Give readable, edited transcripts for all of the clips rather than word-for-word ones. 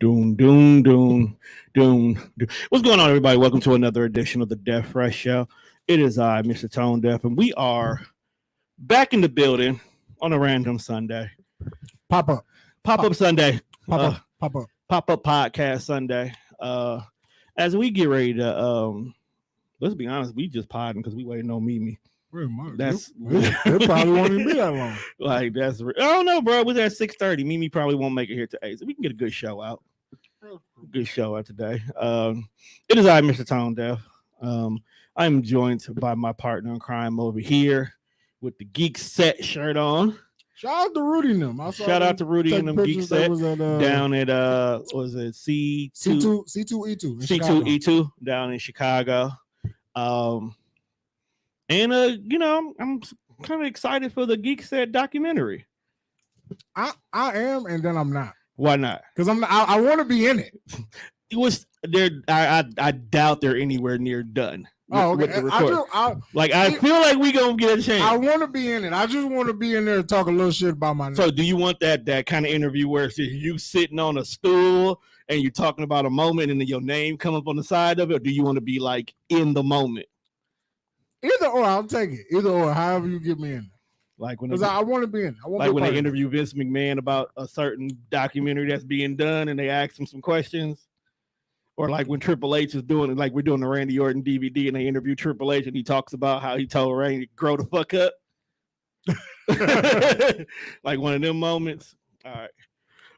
Doom, doom, doom, doom, doom. What's going on, everybody? Welcome to another edition of the Deaf Fresh Show. It is I, Mr. Tone Deaf, and we are back in the building on a random Sunday. Pop up Sunday. pop up Pop up podcast Sunday. As we get ready to let's be honest, we just podding because we waiting on Mimi. That's it probably won't even be that long. Like I don't know, bro. We're at 6:30. Mimi probably won't make it here to 8. So we can get a good show out. Good show out today. It is I, Mr. Tone Deaf. I'm joined by my partner in crime over here with the Geek Set shirt on. Shout out to Rudy and them. Shout out to Rudy and them Geek Set down at was it C2E2 down in Chicago. And I'm kind of excited for the Geek Set documentary. I am, and then I'm not. Why not? Because I want to be in it. It was there. I doubt they're anywhere near done. Oh, okay. I feel like we gonna get a chance. I want to be in it. I just want to be in there and talk a little shit about my name. So, do you want that kind of interview where it's you sitting on a stool and you're talking about a moment and then your name come up on the side of it, or do you want to be like in the moment? Either or, I'll take it. Either or, however you get me in there. Like when I want to be in. Like when they interview Vince McMahon about a certain documentary that's being done, and they ask him some questions, or like when Triple H is doing it, like we're doing the Randy Orton DVD, and they interview Triple H, and he talks about how he told Randy to grow the fuck up. Like one of them moments. All right.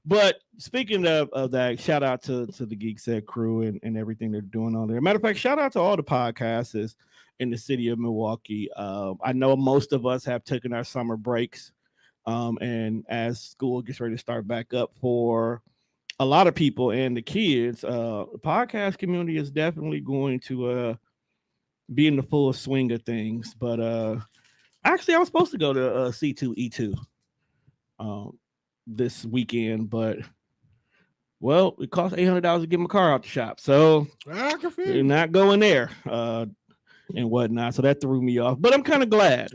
But speaking of that, shout out to the Geek Set crew and everything they're doing on there. Matter of fact, shout out to all the podcasters in the city of Milwaukee. I know most of us have taken our summer breaks, and as school gets ready to start back up for a lot of people and the kids, the podcast community is definitely going to be in the full swing of things. But actually, I was supposed to go to C2E2 this weekend, but well, it cost $800 to get my car out the shop, so you're not going there and whatnot. So that threw me off, but I'm kind of glad.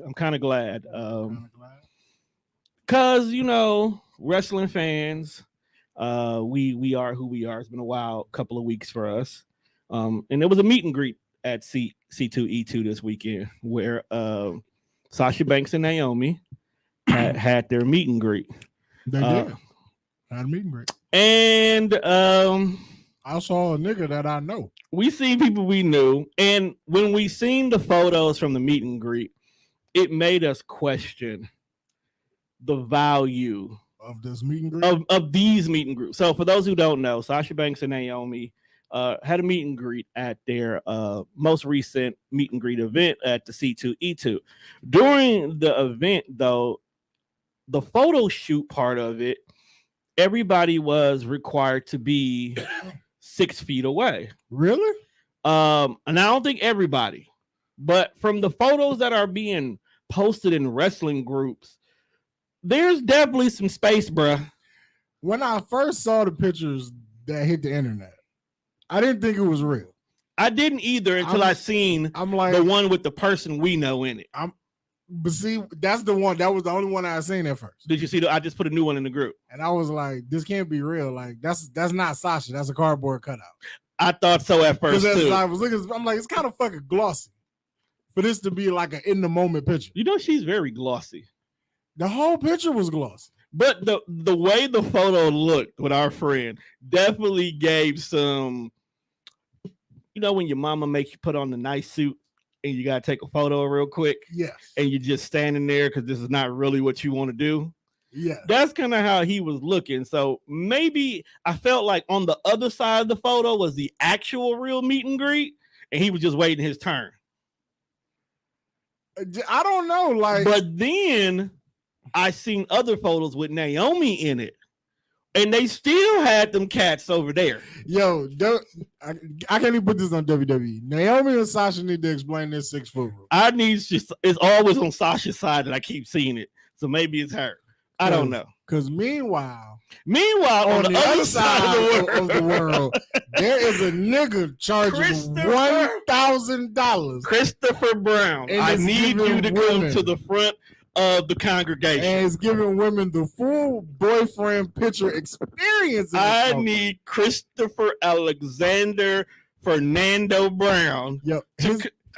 Because wrestling fans, we are who we are. It's been a while, couple of weeks for us, and there was a meet and greet at C2E2 this weekend where Sasha Banks and Naomi had their meet and greet. They did. Had a meet and greet. And I saw a nigga that I know. We see people we knew. And when we seen the photos from the meet and greet, it made us question the value of this meet and greet. Of these meet and greets. So for those who don't know, Sasha Banks and Naomi had a meet and greet at their most recent meet and greet event at the C2E2. During the event, though, the photo shoot part of it, everybody was required to be 6 feet away. Really? And I don't think everybody, but from the photos that are being posted in wrestling groups, there's definitely some space, bruh. When I first saw the pictures that hit the internet, I didn't think it was real. I didn't either until I seen the one with the person we know in it. But see, that's the one. That was the only one I seen at first. Did you see? I just put a new one in the group, and I was like, "This can't be real. Like, that's not Sasha. That's a cardboard cutout." I thought so at first too. I was looking, I'm like, it's kind of fucking glossy for this to be like an in the moment picture. She's very glossy. The whole picture was glossy, but the way the photo looked with our friend definitely gave some. When your mama makes you put on the nice suit. And you gotta take a photo real quick. Yes. And you're just standing there because this is not really what you want to do. Yeah. That's kind of how he was looking. So maybe I felt like on the other side of the photo was the actual real meet and greet, and he was just waiting his turn. I don't know. But then I seen other photos with Naomi in it. And they still had them cats over there. Yo, I can't even put this on WWE. Naomi and Sasha need to explain this 6 foot rule. It's always on Sasha's side that I keep seeing it. So maybe it's her. I don't know. Because meanwhile, on the other side of the world, there is a nigga charging $1,000. Christopher Brown, I need you to come to the front of the congregation. And it's giving women the full boyfriend picture experience. I need Christopher Alexander Fernando Brown. Yep.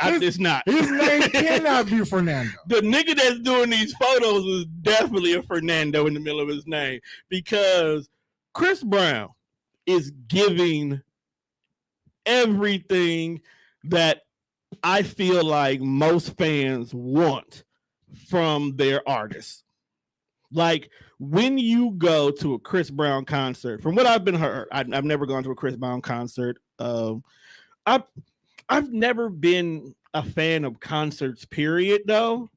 It's not. His name cannot be Fernando. The nigga that's doing these photos is definitely a Fernando in the middle of his name, because Chris Brown is giving everything that I feel like most fans want from their artists. Like, when you go to a Chris Brown concert, from what I've been heard, I've never gone to a Chris Brown concert. I've never been a fan of concerts, period, though.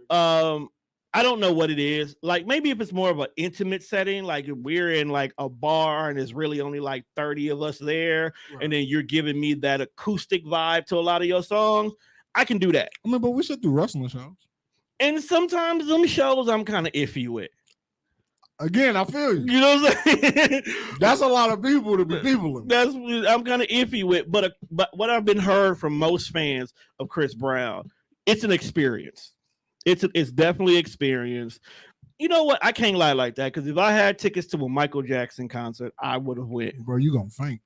I don't know what it is. Like, maybe if it's more of an intimate setting, like if we're in like a bar and there's really only like 30 of us there, right, and then you're giving me that acoustic vibe to a lot of your songs, I can do that. I mean, but we should do wrestling shows. And sometimes them shows I'm kind of iffy with. Again, I feel you. You know what I'm saying? That's a lot of people to be people. I'm kind of iffy with, but what I've been heard from most fans of Chris Brown, it's an experience. It's definitely experience. You know what? I can't lie like that, because if I had tickets to a Michael Jackson concert, I would have went. Bro, you gonna faint.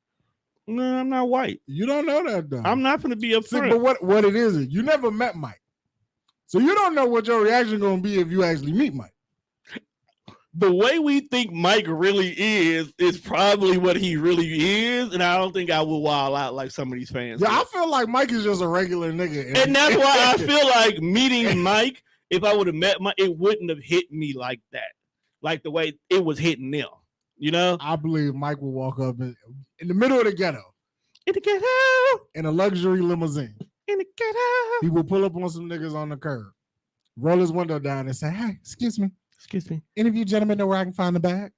No, I'm not white. You don't know that, though. I'm not gonna be upfront. But what it is, you never met Mike, so you don't know what your reaction gonna be if you actually meet Mike. The way we think Mike really is probably what he really is, and I don't think I will wild out like some of these fans. Yeah, I feel like Mike is just a regular nigga, and that's why I feel like meeting Mike, if I would have met Mike, it wouldn't have hit me like that, like the way it was hitting them. You know, I believe Mike will walk up in the middle of the ghetto, in a luxury limousine. In the ghetto, he will pull up on some niggas on the curb, roll his window down, and say, "Hey, excuse me. Any of you gentlemen know where I can find the bag?"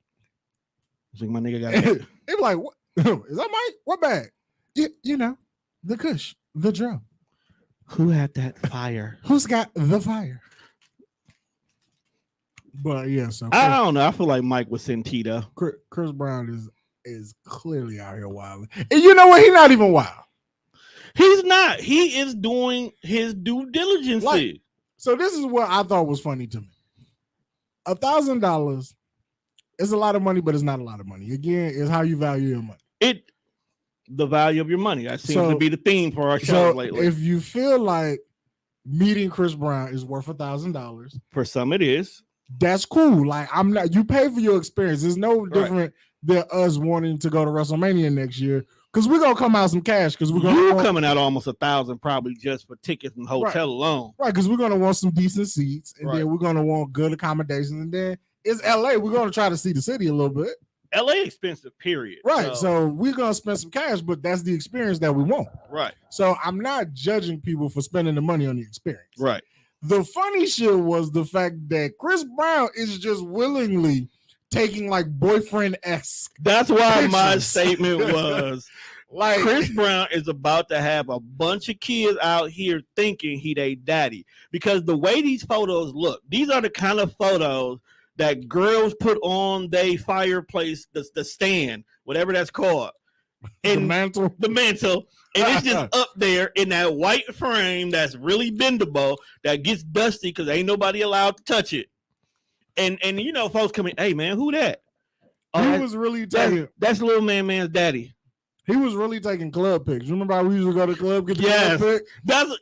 Like, my nigga got it. He's like, "What is that, Mike? What bag?" You know, the Kush, the drum. Who had that fire? Who's got the fire? But yeah, so I don't know. I feel like Mike was Santita. Chris Brown is clearly out here wilding. And you know what? He's not even wild. He's not. He is doing his due diligence. Like, so this is what I thought was funny to me. $1,000 is a lot of money, but it's not a lot of money. Again, it's how you value your money. The value of your money. That seems to be the theme for our show lately. If you feel like meeting Chris Brown is worth $1,000, for some it is. That's cool. Like, I'm not. You pay for your experience. It's no different than us wanting to go to WrestleMania next year, because we're gonna come out some cash. Because we're coming out almost $1,000 probably just for tickets and hotel alone. Right, because we're gonna want some decent seats, and then we're gonna want good accommodations, and then it's LA. We're gonna try to see the city a little bit. LA expensive, period. Right. So we're gonna spend some cash, but that's the experience that we want. Right. So I'm not judging people for spending the money on the experience. Right. The funny shit was the fact that Chris Brown is just willingly taking like boyfriend-esque. That's why pictures. My statement was like, Chris Brown is about to have a bunch of kids out here thinking he they daddy, because the way these photos look, these are the kind of photos that girls put on their fireplace, the stand, whatever that's called, and the mantle. And it's just up there in that white frame that's really bendable, that gets dusty because ain't nobody allowed to touch it. And you know, folks coming, hey man, who that? He was really taking that's little man's daddy. He was really taking club pics. Remember how we used to go to the club, get the club pic?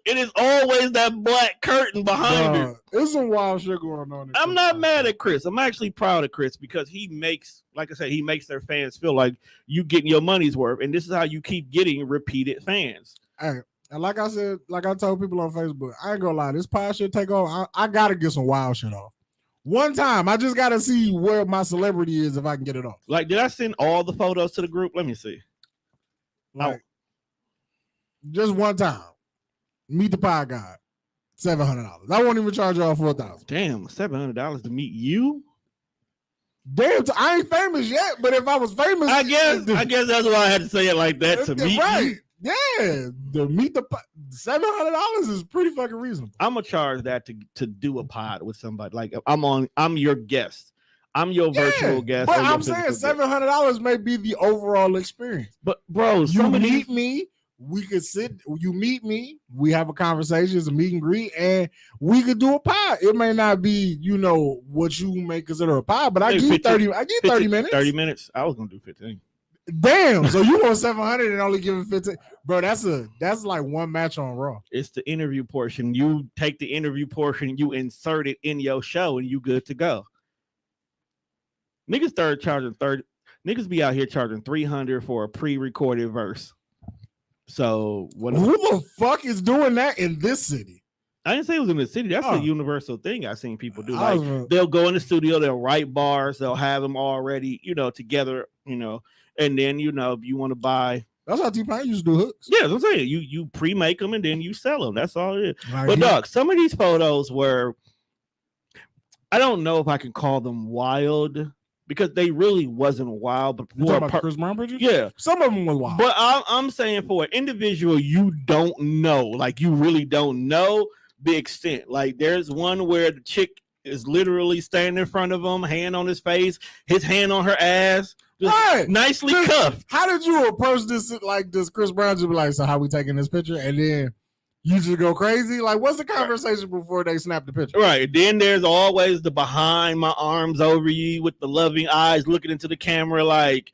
It is always that black curtain behind it. There's some wild shit going on. I'm not mad at Chris. I'm actually proud of Chris, because he makes, like I said, he makes their fans feel like you getting your money's worth, and this is how you keep getting repeated fans. Hey, and like I said, like I told people on Facebook, I ain't gonna lie, this pod shit take off. I gotta get some wild shit off. One time, I just gotta see where my celebrity is if I can get it off. Like, did I send all the photos to the group? Let me see. Like, just one time, meet the pod guy, $700. I won't even charge y'all $4,000. Damn, $700 to meet you? Damn, I ain't famous yet, but if I was famous, I guess that's why I had to say it like that, to meet you. Yeah, to meet the $700 is pretty fucking reasonable. I'm gonna charge that to do a pod with somebody. Like, I'm your guest. I'm your virtual guest. But I'm saying $700 may be the overall experience. But bro, you meet me, we could sit, you meet me, we have a conversation, it's a meet and greet, and we could do a pod. It may not be, what you may consider a pod, but I Maybe give you 15, 30 minutes. 30 minutes. I was gonna do 15. Damn, so you want 700 and only give it 15. Bro, that's like one match on Raw. It's the interview portion. You take the interview portion, you insert it in your show, and you good to go. Niggas start charging 30. Niggas be out here charging 300 for a pre-recorded verse. So who the fuck is doing that in this city? I didn't say it was in the city. That's a universal thing I've seen people do. Like they'll go in the studio, they'll write bars, they'll have them already, together, and then if you want to buy. That's how T-Pain used to do hooks. Yeah, that's what I'm saying. You pre-make them and then you sell them. That's all it is. Like but dog, some of these photos were, I don't know if I can call them wild because they really wasn't wild. But you talking about Chris Brown pictures? Yeah, some of them were wild. But I'm saying for an individual, you don't know, like you really don't know the extent. Like there's one where the chick is literally standing in front of him, hand on his face, his hand on her ass. Right. Nicely cuffed. How did you approach this? Like, does Chris Brown just be like, so how we taking this picture? And then you just go crazy? Like, what's the conversation before they snap the picture? Right. Then there's always the behind my arms over you with the loving eyes looking into the camera like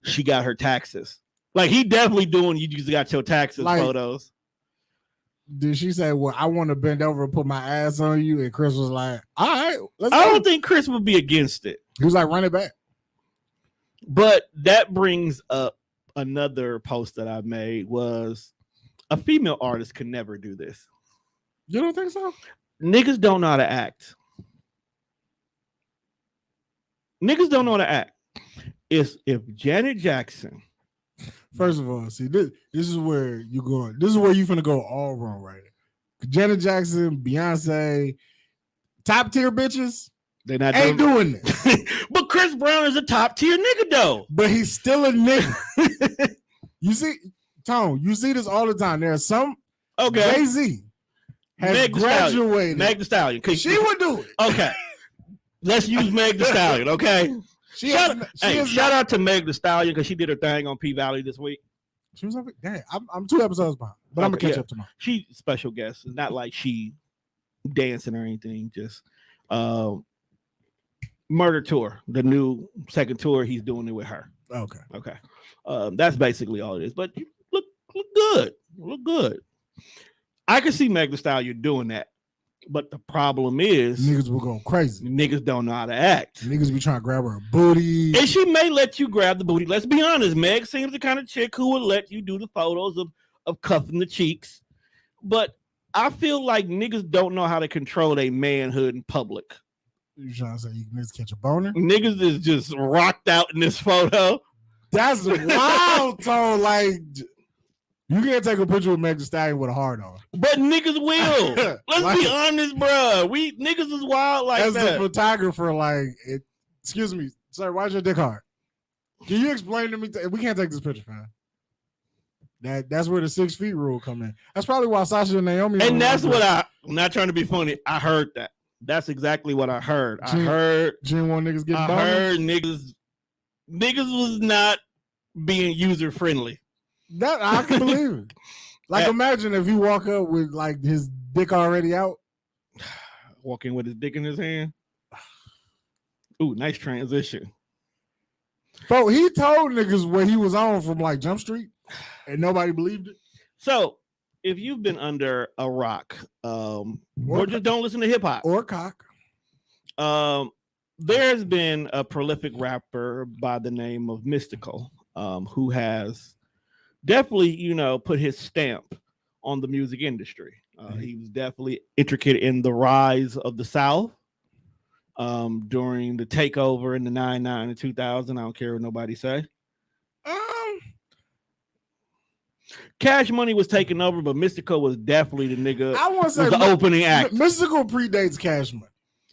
she got her taxes. Like, he definitely doing you just got your taxes like, photos. Did she say, well, I want to bend over and put my ass on you? And Chris was like, all right, let's go. I don't think Chris would be against it. He was like, run it back. But that brings up another post that I made was a female artist could never do this. You don't think so? Niggas don't know how to act. Niggas don't know how to act. If Janet Jackson. First of all, see, this is where you're going. This is where you're finna go all wrong right now. Janet Jackson, Beyonce, top tier bitches. They're not doing this. But Chris Brown is a top tier nigga though. But he's still a nigga. You see, Tone, you see this all the time. There's some Jay-Z has graduated. Meg Thee Stallion. She would do it. Okay. Let's use Meg Thee Stallion, okay? Shout out to Meg Thee Stallion because she did her thing on P-Valley this week. She was like, dang, I'm 2 episodes behind, but I'm gonna catch up tomorrow. She's special guest. It's not like she dancing or anything, just Murder Tour, the new second tour, he's doing it with her. Okay. That's basically all it is. But you look good. Look good. I can see Meg Thee Stallion doing that. But the problem is niggas will go crazy. Niggas don't know how to act. Niggas be trying to grab her booty. And she may let you grab the booty. Let's be honest. Meg seems the kind of chick who would let you do the photos of cuffing the cheeks. But I feel like niggas don't know how to control their manhood in public. You trying to say you niggas catch a boner? Niggas is just rocked out in this photo. That's wild, Tone. Like, you can't take a picture with Meg Thee Stallion with a heart on. But niggas will. Let's be honest, bro. Niggas is wild like that. As a photographer, excuse me, sir, why's your dick hard? Can you explain to me? We can't take this picture, fam. That's where the 6 feet rule come in. That's probably why Sasha and Naomi. And that's what I'm not trying to be funny. I heard that. That's exactly what I heard. I heard Gen 1 niggas getting boners. I heard niggas was not being user friendly. That I can believe it. Like, imagine if you walk up with like his dick already out. Walking with his dick in his hand. Ooh, nice transition. Bro, he told niggas what he was on from like Jump Street, and nobody believed it. So, if you've been under a rock, or just don't listen to hip hop or cock, there's been a prolific rapper by the name of Mystical, who has definitely, put his stamp on the music industry. He was definitely intricate in the rise of the South during the takeover in the 99 and 2000. I don't care what nobody say. Cash Money was taking over, but Mystical was definitely the nigga. I want to say the opening act. Mystical predates Cash Money.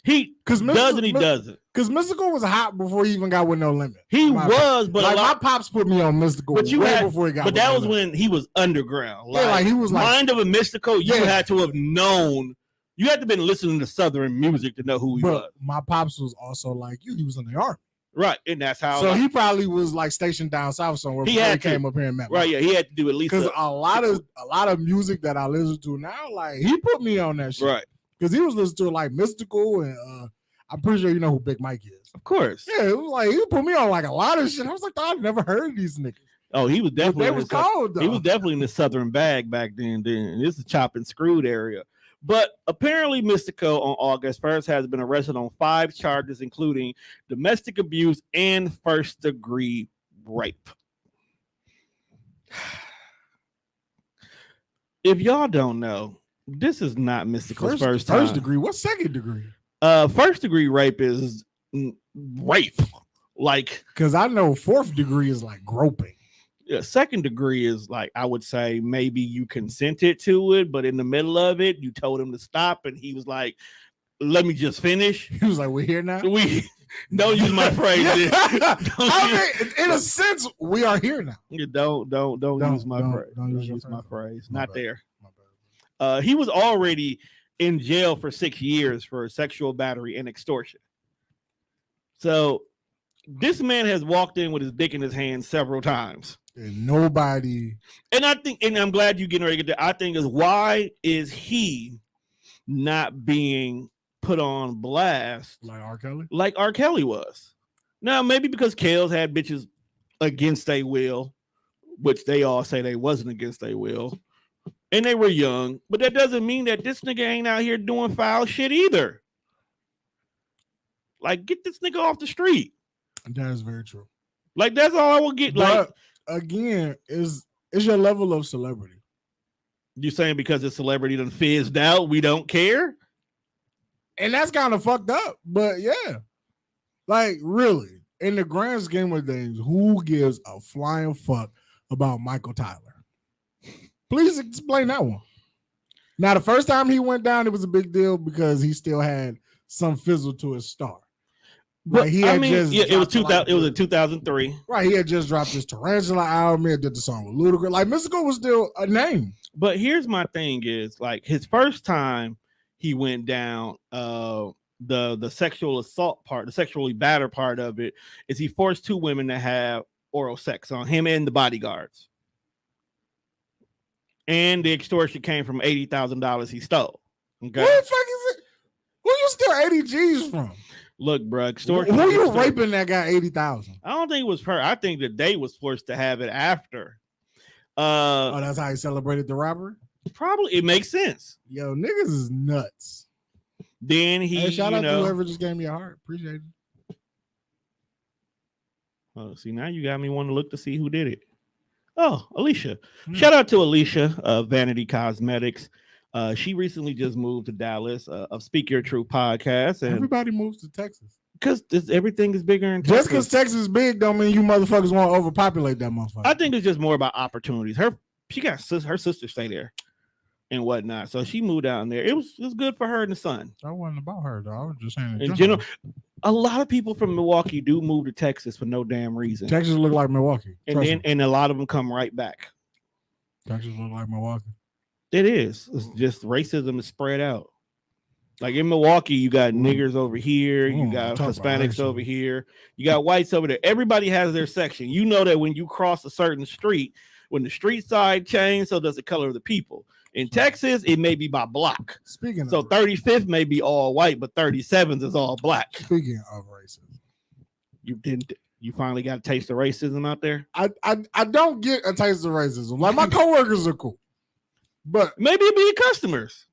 He doesn't. Because Mystical was hot before he even got With No Limit. He was, but like my pops put me on Mystical before he got. But that was when he was underground. Like he was like Mind of a Mystical. You had to have known. You had to have been listening to Southern music to know who he was. My pops was also like you. He was in the army. Right, and that's how. So he probably was like stationed down south somewhere. He before had to. came up here and met. Right, yeah, he had to do at least because a lot of music that I listen to now, like he put me on that shit. Right, because he was listening to like Mystical and I'm pretty sure you know who Big Mike is. of course. Yeah, it was like he put me on like a lot of shit. I was like, I've never heard of these niggas. Oh, he was definitely. They was cold though. He was definitely in the southern bag back then. This is chop and screwed area. But apparently, Mystico on August 1st has been arrested on 5 charges, including domestic abuse and first-degree rape. If y'all don't know, this is not Mystico's first time. First degree. What's second degree? First-degree rape is rape. Like, because I know 4th degree is like groping. Second degree is like, I would say maybe you consented to it, but in the middle of it, you told him to stop, and he was like, "Let me just finish." He was like, "We're here now." We don't use my phrase. I mean, in a sense, we are here now. Don't use my phrase. Don't use my phrase. Not there. He was already in jail for 6 years for sexual battery and extortion. So this man has walked in with his dick in his hand several times. And nobody. And I think, and I'm glad you're getting ready to get there. I think is why is he not being put on blast like R. Kelly? Like R. Kelly was. Now, maybe because Kels had bitches against their will, which they all say they wasn't against their will, and they were young, but that doesn't mean that this nigga ain't out here doing foul shit either. Like, get this nigga off the street. That is very true. Like, that's all I will get. But like, again, is your level of celebrity. You saying because the celebrity done fizzed out, we don't care? And that's kind of fucked up. But yeah, like really, in the grand scheme of things, who gives a flying fuck about Michael Tyler? Please explain that one. Now, the first time he went down, it was a big deal because he still had some fizzle to his star. But he I mean, it was 2000. It was in 2003. Right, he had just dropped his Tarantula album. He had did the song with Ludacris. Like, Mystical was still a name. But here's my thing: is like his first time he went down, the sexual assault part, the sexually battered part of it, is he forced 2 women to have oral sex on him and the bodyguards, and the extortion came from $80,000 he stole. Okay, what the fuck is it? Who you steal 80 G's from? Look, bro, extortion. Who you raping that got 80,000? I don't think it was her. I think that they was forced to have it after. That's how he celebrated the robbery? Probably. It makes sense. Yo, niggas is nuts. Then he, shout out to whoever just gave me a heart. Appreciate it. Oh, see, now you got me wanting to look to see who did it. Oh, Alicia. Shout out to Alicia of Vanity Cosmetics. She recently just moved to Dallas of Speak Your Truth podcast. And everybody moves to Texas. Because everything is bigger in Texas. Just because Texas is big don't mean you motherfuckers want to overpopulate that motherfucker. I think it's just more about opportunities. Her sister stay there and whatnot. So she moved down there. It was good for her and the son. I wasn't about her though. I was just saying in general. A lot of people from Milwaukee do move to Texas for no damn reason. Texas look like Milwaukee. And a lot of them come right back. Texas look like Milwaukee. It is. It's just racism is spread out. Like in Milwaukee, you got niggers over here, you got Hispanics over here, you got whites over there. Everybody has their section. You know that when you cross a certain street, when the street side changes, so does the color of the people. In Texas, it may be by block. Speaking so 35th may be all white, but 37th is all black. Speaking of racism, you finally got a taste of racism out there? I don't get a taste of racism. Like my coworkers are cool, but maybe it be your customers.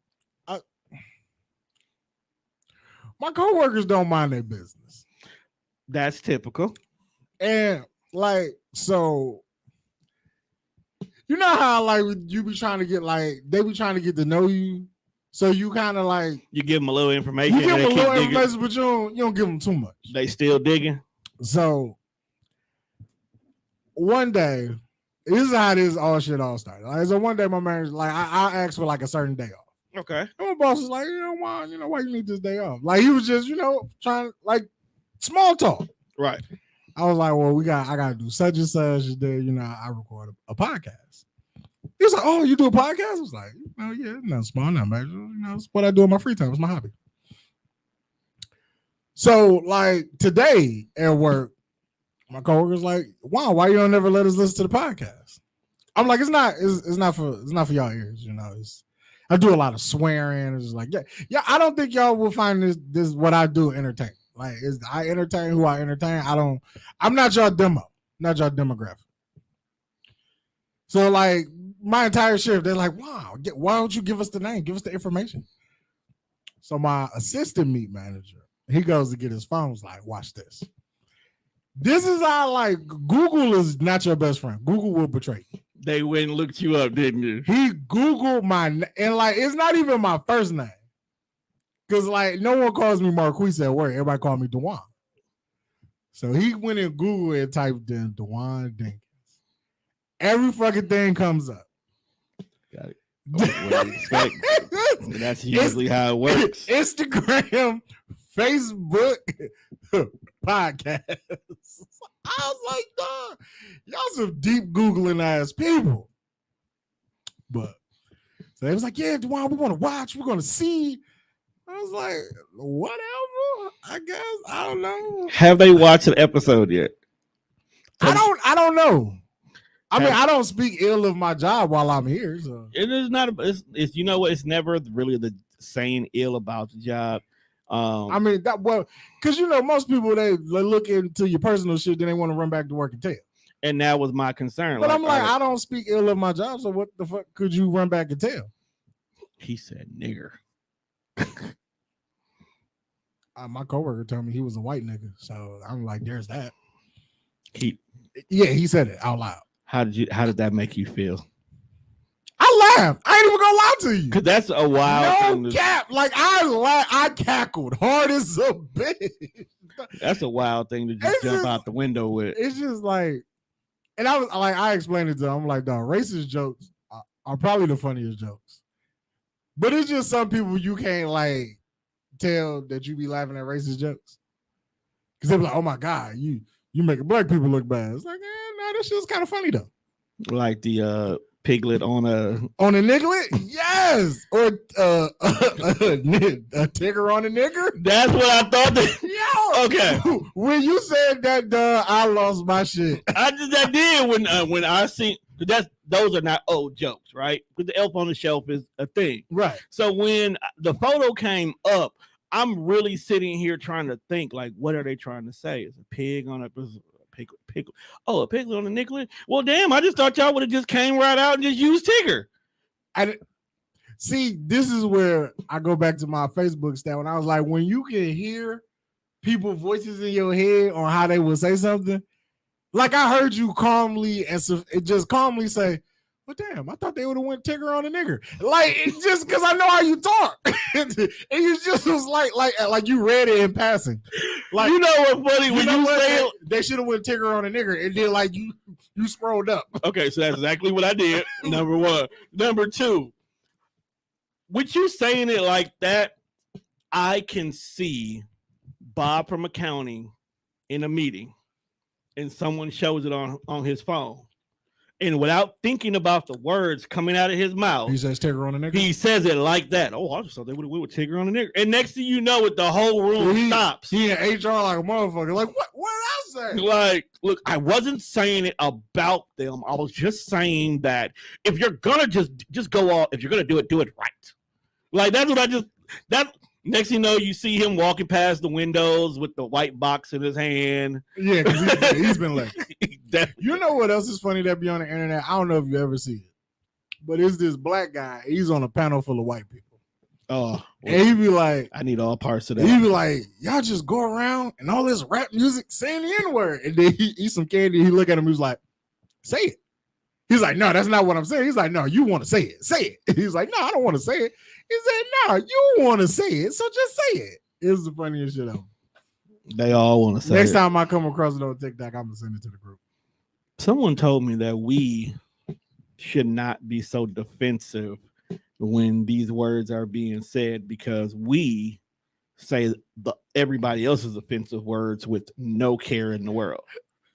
My coworkers don't mind their business. That's typical. And like, so you know how like you be trying to get like they be trying to get to know you, so you kind of like you give them a little information. You give them a little information, but you don't give them too much. They still digging. So one day, this is how this all started. Like, so one day, my manager like I asked for like a certain day off. Okay. And my boss was like, why you need this day off? Like he was just, trying like small talk. Right. I was like, well, I gotta do such and such today. I record a podcast. He was like, oh, you do a podcast? I was like, yeah, nothing small, nothing major. It's what I do in my free time. It's my hobby. So like today at work, my coworker's like, "Wow, why you don't never let us listen to the podcast?" I'm like, it's not for y'all ears, you know. I do a lot of swearing. It's like, yeah. I don't think y'all will find this what I do entertaining. Like, I entertain who I entertain. I'm not y'all demographic. So like my entire shift, they're like, wow, why don't you give us the name? Give us the information. So my assistant meat manager, he goes to get his phone. Was like, watch this. This is how like Google is not your best friend. Google will betray you. They went and looked you up, didn't you? He Googled and like it's not even my first name. Cause like no one calls me Marquise at work. Everybody call me Dewan. So he went and Googled and typed in Dewan Dinkins. Every fucking thing comes up. Got it. That's usually how it works. Instagram, Facebook, podcast. I was like, dog, y'all some deep Googling ass people. But so they was like, yeah, Dewan, we want to watch, we're gonna see. I was like, whatever. I guess I don't know. Have they watched an episode yet? I don't know. I mean, I don't speak ill of my job while I'm here. So it is not. It's you know what? It's never really the saying ill about the job. I mean that because you know most people they look into your personal shit, then they want to run back to work and tell. And that was my concern. But I'm like, I don't speak ill of my job, so what the fuck could you run back and tell? He said, "Nigger." My coworker told me he was a white nigga, so I'm like, there's that. He said it out loud. How did that make you feel? I laughed. I ain't even gonna lie to you. Cause that's a wild no cap. Like I cackled hard as a bitch. That's a wild thing to just jump out the window with. It's just like, and I was like, I explained it to him. I'm like, dog, racist jokes are probably the funniest jokes. But it's just some people you can't like tell that you be laughing at racist jokes. Cause they be like, oh my God, you making black people look bad. It's like, no, this shit's kind of funny though. Like the piglet on a niglet, yes, or a tigger on a nigger. That's what I thought. Okay, when you said that, I lost my shit. I did when I seen those are not old jokes, right? Because the elf on the shelf is a thing, right? So when the photo came up, I'm really sitting here trying to think like, what are they trying to say? Is a pig on a pig? Oh, a piglet on a nickel? Well, damn! I just thought y'all would have just came right out and just used Tigger. See, this is where I go back to my Facebook stat when I was like, when you can hear people's voices in your head on how they will say something, like I heard you calmly and just calmly say, well, damn, I thought they would have went Tigger on a nigger. Like, it's just because I know how you talk. And you just was like you read it in passing. Like, you know what's funny? When you say it, they should have went Tigger on a nigger. And then like you scrolled up. Okay, so that's exactly what I did. Number one. Number two, with you saying it like that, I can see Bob from accounting in a meeting and someone shows it on his phone. And without thinking about the words coming out of his mouth, he says Tigger on a nigger. He says it like that. Oh, I just thought they would have went with Tigger on a nigger. And next thing you know it, the whole room stops. He in HR like a motherfucker. Like, what did I say? Like, look, I wasn't saying it about them. I was just saying that if you're gonna just go off, if you're gonna do it right. Like that's what next thing you know, you see him walking past the windows with the white box in his hand. Yeah, because he's been late. You know what else is funny that be on the internet? I don't know if you ever see it, but it's this black guy. He's on a panel full of white people. Oh, well, and he be like, I need all parts of that. He be like, y'all just go around and all this rap music saying the N-word. And then he eat some candy. He look at him. He was like, say it. He's like, no, that's not what I'm saying. He's like, no, you want to say it. Say it. He's like, no, I don't want to say it. He said, no, you want to say it. So just say it. It's the funniest shit ever. They all want to say Next it. time I come across it on TikTok, I'm going to send it to the group. Someone told me that we should not be so defensive when these words are being said because we say everybody else's offensive words with no care in the world.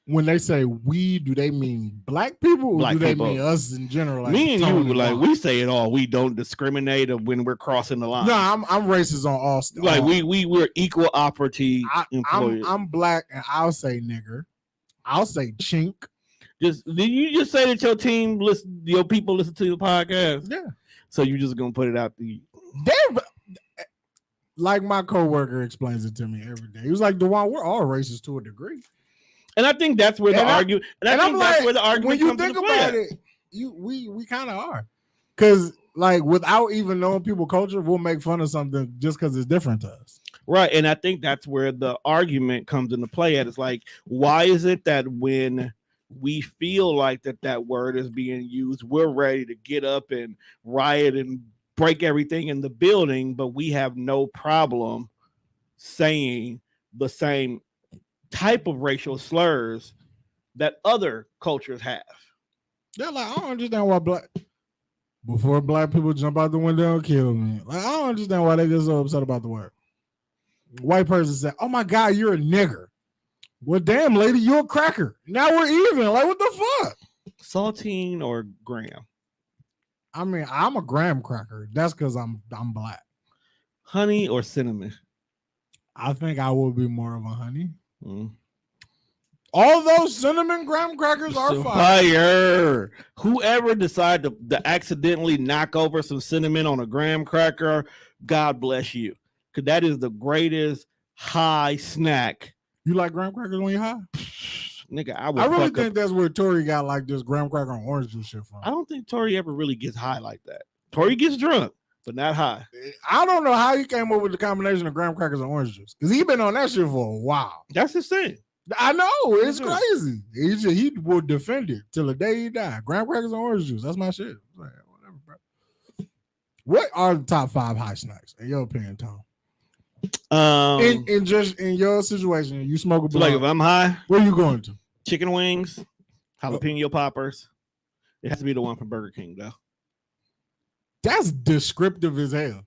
when they say we, do they mean black people or Black do they people. mean us in general? Like Me and Tony you, like Vaughn? we say it all. We don't discriminate when we're crossing the line. No, I'm racist on all stuff. like we're equal opportunity employees. I'm black and I'll say nigger. I'll say chink. Did you just say that your team your people listen to the podcast? Yeah. So you just gonna put it out the Like my coworker explains it to me every day. He was like, "Dewan, we're all racist to a degree." And I think that's where the argument. And I think that's where the argument when you comes think into play. about it, we kind of are, because like without even knowing people culture, we'll make fun of something just because it's different to us. Right. And I think that's where the argument comes into play at. It's like, why is it that when we feel like that word is being used, we're ready to get up and riot and break everything in the building, but we have no problem saying the same type of racial slurs that other cultures have? They're like, I don't understand why before black people jump out the window and kill me. Like, I don't understand why they get so upset about the word. White person said, "Oh my God, you're a nigger." Well, damn, lady, you're a cracker. Now we're even. Like, what the fuck? Saltine or graham? I mean, I'm a graham cracker. That's because I'm black. Honey or cinnamon? I think I will be more of a honey. Mm. All those cinnamon graham crackers are fire. Fire. Whoever decided to accidentally knock over some cinnamon on a graham cracker, God bless you. Because that is the greatest high snack. You like graham crackers when you're high? Nigga, I really think that's where Tori got like this graham cracker and orange juice shit from. I don't think Tori ever really gets high like that. Tori gets drunk, but not high. I don't know how he came up with the combination of graham crackers and orange juice, because he been on that shit for a while. That's his thing. I know, it's crazy. He will defend it till the day he died. Graham crackers and orange juice. That's my shit. Like, whatever, bro. What are the top 5 high snacks in your opinion, Tom? In your situation, you smoke a blunt. Like if I'm high, where you going to? Chicken wings, jalapeno poppers. It has to be the one from Burger King, though. That's descriptive as hell.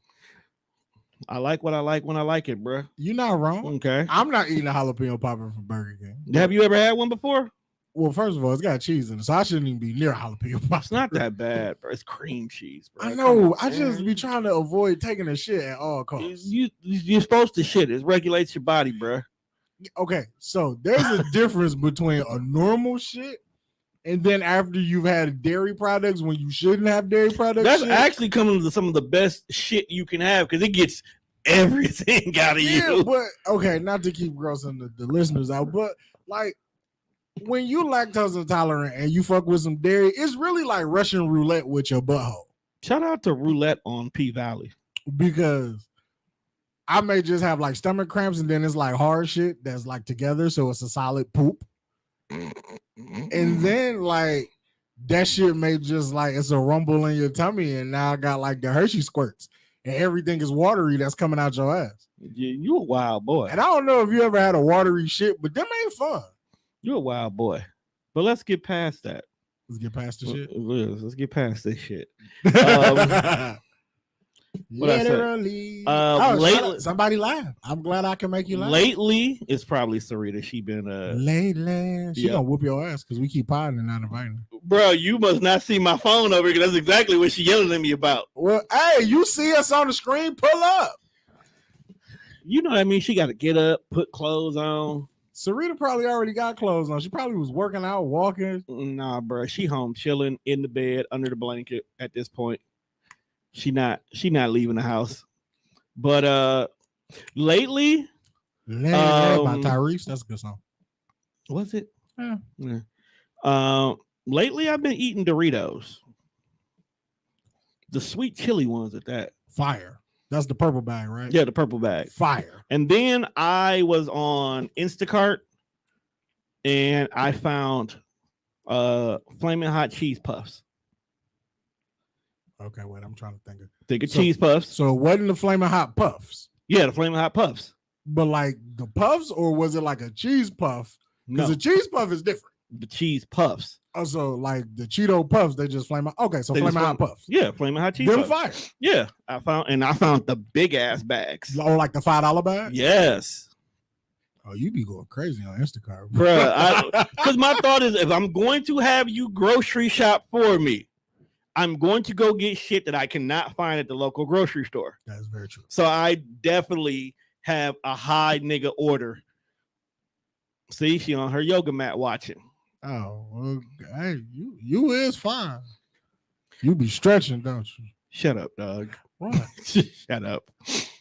I like what I like when I like it, bro. You're not wrong. Okay. I'm not eating a jalapeno popper from Burger King. Have you ever had one before? Well, first of all, it's got cheese in it, so I shouldn't even be near jalapeno popper. It's not that bad, bro. It's cream cheese, bro. I know. I just be trying to avoid taking a shit at all costs. You're supposed to shit. It regulates your body, bro. Okay, so there's a difference between a normal shit and then after you've had dairy products when you shouldn't have dairy products. That's shit. actually coming to some of the best shit you can have because it gets everything out of you. But okay, not to keep grossing the listeners out, but like when you lactose intolerant and you fuck with some dairy, it's really like Russian roulette with your butthole. Shout out to Roulette on P Valley. Because I may just have like stomach cramps and then it's like hard shit that's like together, so it's a solid poop. And then like that shit may just like it's a rumble in your tummy, and now I got like the Hershey squirts and everything is watery that's coming out your ass. You a wild boy. And I don't know if you ever had a watery shit, but them ain't fun. You're a wild boy. But let's get past that. Let's get past the shit. Let's get past this shit. Literally. Lately, somebody laugh. I'm glad I can make you laugh. Lately, it's probably Sarita. She been lately. She gonna whoop your ass because we keep potting and not inviting her. Bro, you must not see my phone over here because that's exactly what she yelling at me about. Well, hey, you see us on the screen, pull up. You know what I mean? She got to get up, put clothes on. Sarita probably already got clothes on. She probably was working out, walking. Nah, bro. She home chilling in the bed under the blanket at this point. She not leaving the house. But lately by Tyrese, that's a good song. Was it? Yeah. Lately I've been eating Doritos. The sweet chili ones at that. Fire. That's the purple bag, right? Yeah, the purple bag. Fire. And then I was on Instacart and I found Flaming Hot Cheese Puffs. Okay, wait, I'm trying to think of cheese puffs. So it wasn't the Flaming Hot Puffs. Yeah, the Flaming Hot Puffs. But like the puffs, or was it like a cheese puff? Because a cheese puff is different. The cheese puffs. Also, like the Cheeto puffs, they just flame out. Okay, so Flaming Hot Puffs. Yeah, Flaming Hot Cheese Them Puffs. fire. Yeah, I found the big ass bags. Oh, like the $5 bag? Yes. Oh, you be going crazy on Instacart, Bruh. Because my thought is, if I'm going to have you grocery shop for me, I'm going to go get shit that I cannot find at the local grocery store. That's very true. So I definitely have a high nigga order. See, she on her yoga mat watching. Oh, well, hey, you is fine. You be stretching, don't you? Shut up, dog. Right. Shut up.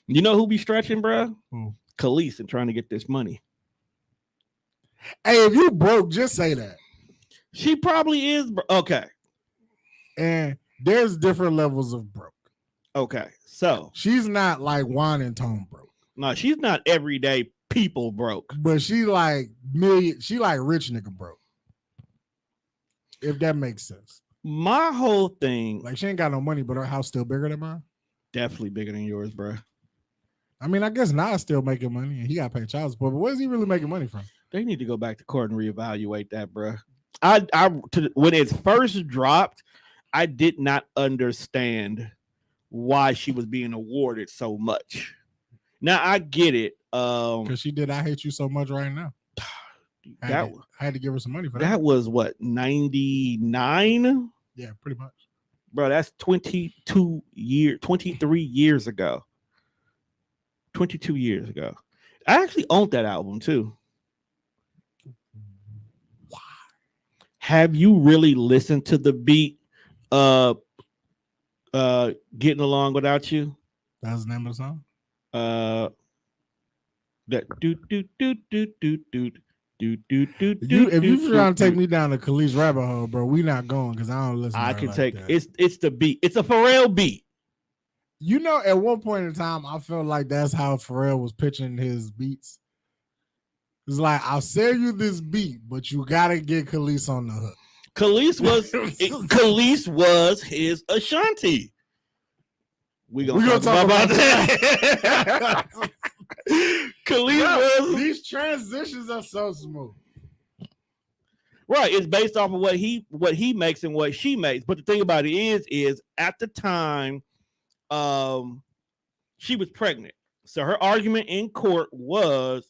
You know who be stretching, bro? Who? Khalees and trying to get this money. Hey, if you broke, just say that. She probably is. Okay. And there's different levels of broke. Okay. So she's not like Juan and Tone broke. No, she's not everyday people broke. But she like million. She like rich nigga broke. If that makes sense. My whole thing, like she ain't got no money, but her house still bigger than mine. Definitely bigger than yours, bro. I mean, I guess Nas still making money, and he got to pay child support. But where's he really making money from? They need to go back to court and reevaluate that, bro. When it first dropped, I did not understand why she was being awarded so much. Now I get it. Because she did I Hate You So Much right now. I had to give her some money for that. That was what, 99? Yeah, pretty much. Bro, that's 23 years ago. 22 years ago. I actually owned that album too. Why? Have you really listened to the beat Getting Along Without You? That's the name of the song? That if you're trying to take me down the Khalees rabbit hole, bro, we not going because I don't listen. I to can like take that. It's the beat. It's a Pharrell beat. You know, at one point in time, I felt like that's how Pharrell was pitching his beats. It's like, I'll sell you this beat, but you gotta get Khalees on the hook. Khalees was his Ashanti. We're gonna talk about that. Khalees was. These transitions are so smooth. Right, it's based off of what he makes and what she makes. But the thing about it is at the time, she was pregnant. So her argument in court was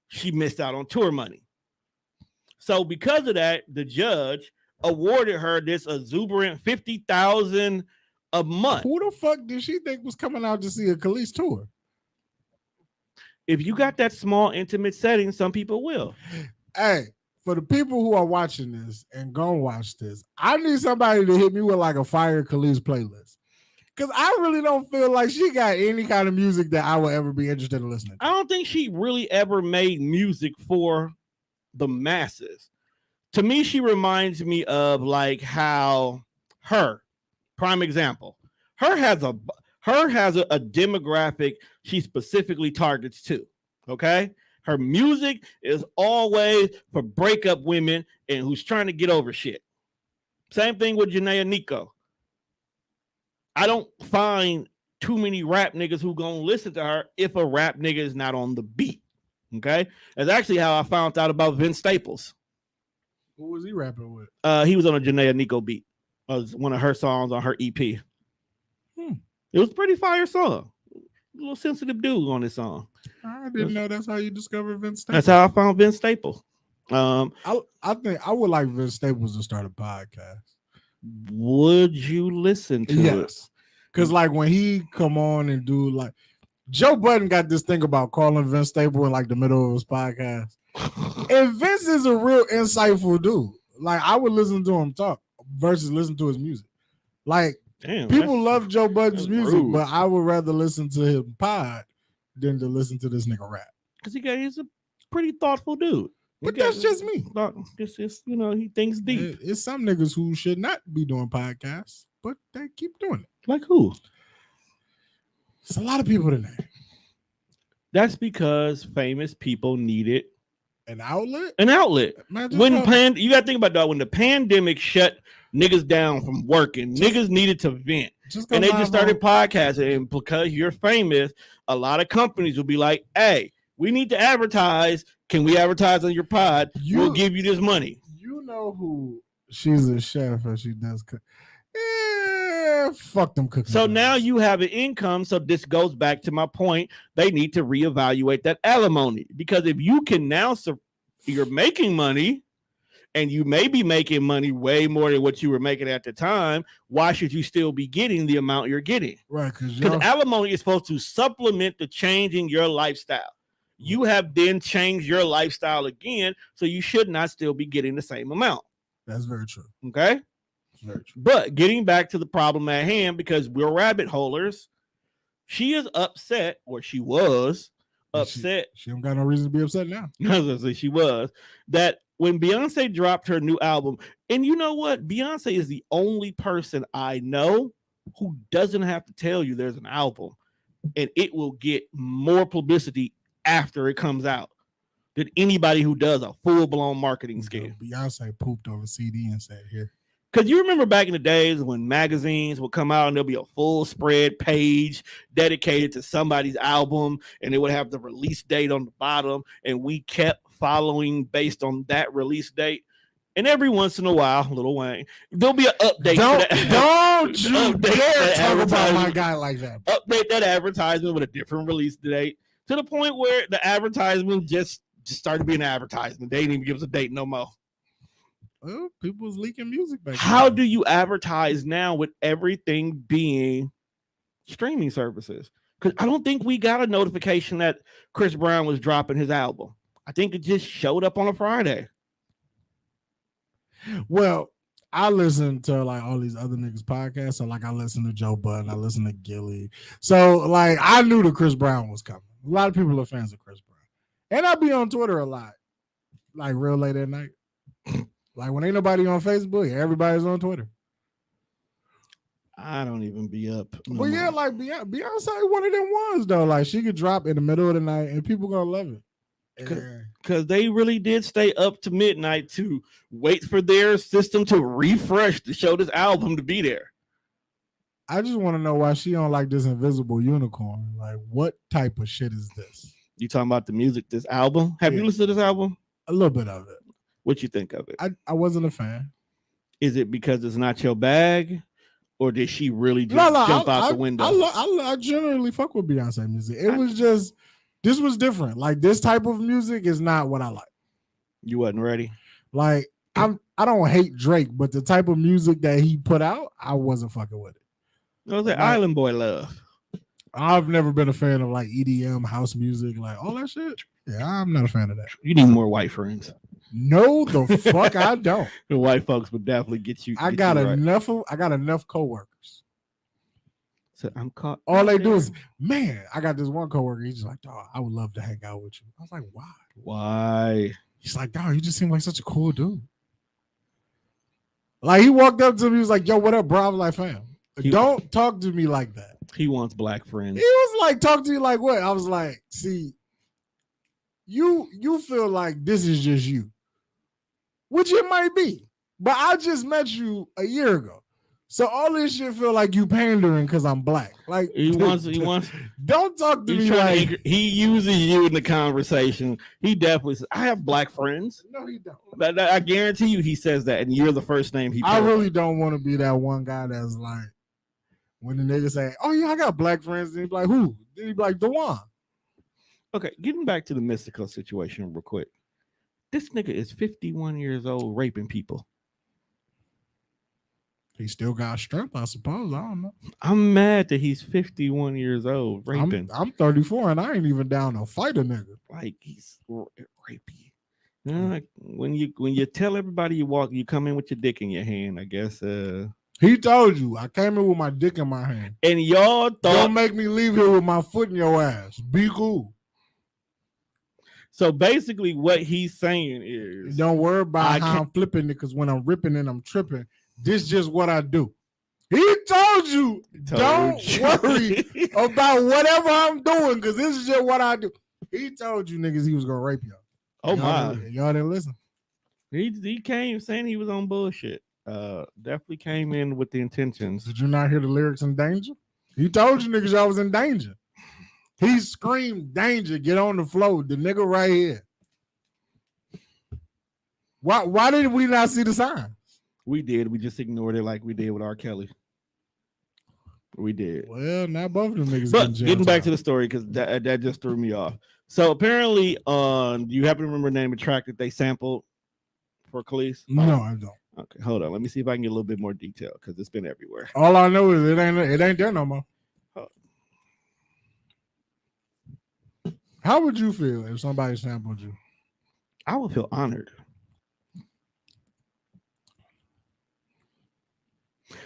she missed out on tour money. So because of that, the judge awarded her this exuberant $50,000 a month. Who the fuck did she think was coming out to see a Khalees tour? If you got that small, intimate setting, some people will. Hey, for the people who are watching this and gonna watch this, I need somebody to hit me with like a fire Khalees playlist. Because I really don't feel like she got any kind of music that I would ever be interested in listening to. I don't think she really ever made music for the masses. To me, she reminds me of like how her, prime example, her has a demographic she specifically targets to. Okay, her music is always for breakup women and who's trying to get over shit. Same thing with Janae Aiko. I don't find too many rap niggas who gonna listen to her if a rap nigga is not on the beat. Okay, that's actually how I found out about Vince Staples. Who was he rapping with? He was on a Janae Aiko beat. It was one of her songs on her EP. It was a pretty fire song. A little sensitive dude on this song. I didn't know that's how you discovered Vince Staples. That's how I found Vince Staples. I think I would like Vince Staples to start a podcast. Would you listen to it? Because like when he come on and do like Joe Budden got this thing about calling Vince Staples in like the middle of his podcast. And Vince is a real insightful dude. Like I would listen to him talk versus listen to his music. Like people love Joe Budden's music, rude. But I would rather listen to his pod than to listen to this nigga rap. Because he's a pretty thoughtful dude. But that's just me. It's just, he thinks deep. It's some niggas who should not be doing podcasts, but they keep doing it. Like who? It's a lot of people today. That's because famous people needed an outlet. When you gotta think about that. When the pandemic shut niggas down from working, niggas needed to vent. And they just started podcasting. And because you're famous, a lot of companies will be like, hey, we need to advertise. Can we advertise on your pod? We'll give you this money. You know who she's a chef and she does cook. Yeah, Man, fuck them cooking. So now you have an income. So this goes back to my point. They need to reevaluate that alimony, because if you can now, you're making money, and you may be making money way more than what you were making at the time, why should you still be getting the amount you're getting? Right, because alimony is supposed to supplement the change in your lifestyle. You have then changed your lifestyle again, so you should not still be getting the same amount. That's very true. Okay? Very true. But getting back to the problem at hand, because we're rabbit holers, she is upset, or she was upset. She don't got no reason to be upset now. She was, that when Beyonce dropped her new album, and you know what? Beyonce is the only person I know who doesn't have to tell you there's an album, and it will get more publicity after it comes out than anybody who does a full-blown marketing scheme. Beyonce pooped on the CD and said, here. Because you remember back in the days when magazines would come out and there'll be a full spread page dedicated to somebody's album, and it would have the release date on the bottom, and we kept following based on that release date. And every once in a while, Lil Wayne, there'll be an update. Don't you dare talk about my guy like that. Update that advertisement with a different release date, to the point where the advertisement just started being an advertisement. They didn't even give us a date no more. Well, people was leaking music back then. How do you advertise now with everything being streaming services? Because I don't think we got a notification that Chris Brown was dropping his album. I think it just showed up on a Friday. Well, I listen to like all these other niggas podcasts. So like I listen to Joe Budden, I listen to Gilly. So like I knew that Chris Brown was coming. A lot of people are fans of Chris Brown. And I be on Twitter a lot, like real late at night. Like when ain't nobody on Facebook, everybody's on Twitter. I don't even be up. But yeah, like Beyonce, one of them ones though. Like she could drop in the middle of the night and people gonna love it. Because they really did stay up to midnight to wait for their system to refresh to show this album to be there. I just want to know why she don't like this invisible unicorn. Like, what type of shit is this? You talking about the music, this album? Have you listened to this album? A little bit of it. What you think of it? I wasn't a fan. Is it because it's not your bag, or did she really just jump out the window? I generally fuck with Beyonce music. It was just, this was different. Like this type of music is not what I like. You wasn't ready. Like I don't hate Drake, but the type of music that he put out, I wasn't fucking with it. It was like Island Boy love. I've never been a fan of like EDM, house music, like all that shit. Yeah, I'm not a fan of that. You need more white friends. No, the fuck I don't. The white folks would definitely get you. I got enough coworkers. So I'm caught. All they do is, man, I got this one coworker. He's just like, dog, I would love to hang out with you. I was like, why? Why? He's like, dog, you just seem like such a cool dude. Like he walked up to me, he was like, yo, what up, bro? I was like, fam, don't talk to me like that. He wants black friends. He was like, talk to you like what? I was like, see, you feel like this is just you. Which it might be, but I just met you a year ago, so all this shit feel like you pandering because I'm black. Like he wants. Don't talk to me like he uses you in the conversation. He definitely says, "I have black friends." No, he don't. But I guarantee you, he says that, and you're the first name he. I really don't want to be that one guy that's like, when the nigga say, "Oh yeah, I got black friends," and he be like, "Who?" Then he be like, "Dewan." Okay, getting back to the Mystical situation real quick. This nigga is 51 years old raping people. He still got strength, I suppose. I don't know. I'm mad that he's 51 years old raping. I'm 34 and I ain't even down to fight a nigga. Like he's rapey. You know, like when you tell everybody you come in with your dick in your hand, I guess. He told you I came in with my dick in my hand. And y'all thought, don't make me leave here with my foot in your ass. Be cool. So basically, what he's saying is, don't worry about how I'm flipping it, because when I'm ripping and I'm tripping, this is just what I do. He told you, don't worry about whatever I'm doing, because this is just what I do. He told you niggas he was gonna rape y'all. Oh my! Y'all didn't listen. He came saying he was on bullshit. Definitely came in with the intentions. Did you not hear the lyrics in Danger? He told you niggas y'all was in danger. He screamed, danger, get on the floor. The nigga right here. Why did we not see the signs? We did. We just ignored it like we did with R. Kelly. We did. Well, now both of them niggas But getting back to the the story, because that just threw me off. So apparently, you happen to remember the name of the track that they sampled for Khalees? No, I don't. Okay, hold on. Let me see if I can get a little bit more detail because it's been everywhere. All I know is it ain't there no more. Oh. How would you feel if somebody sampled you? I would feel honored.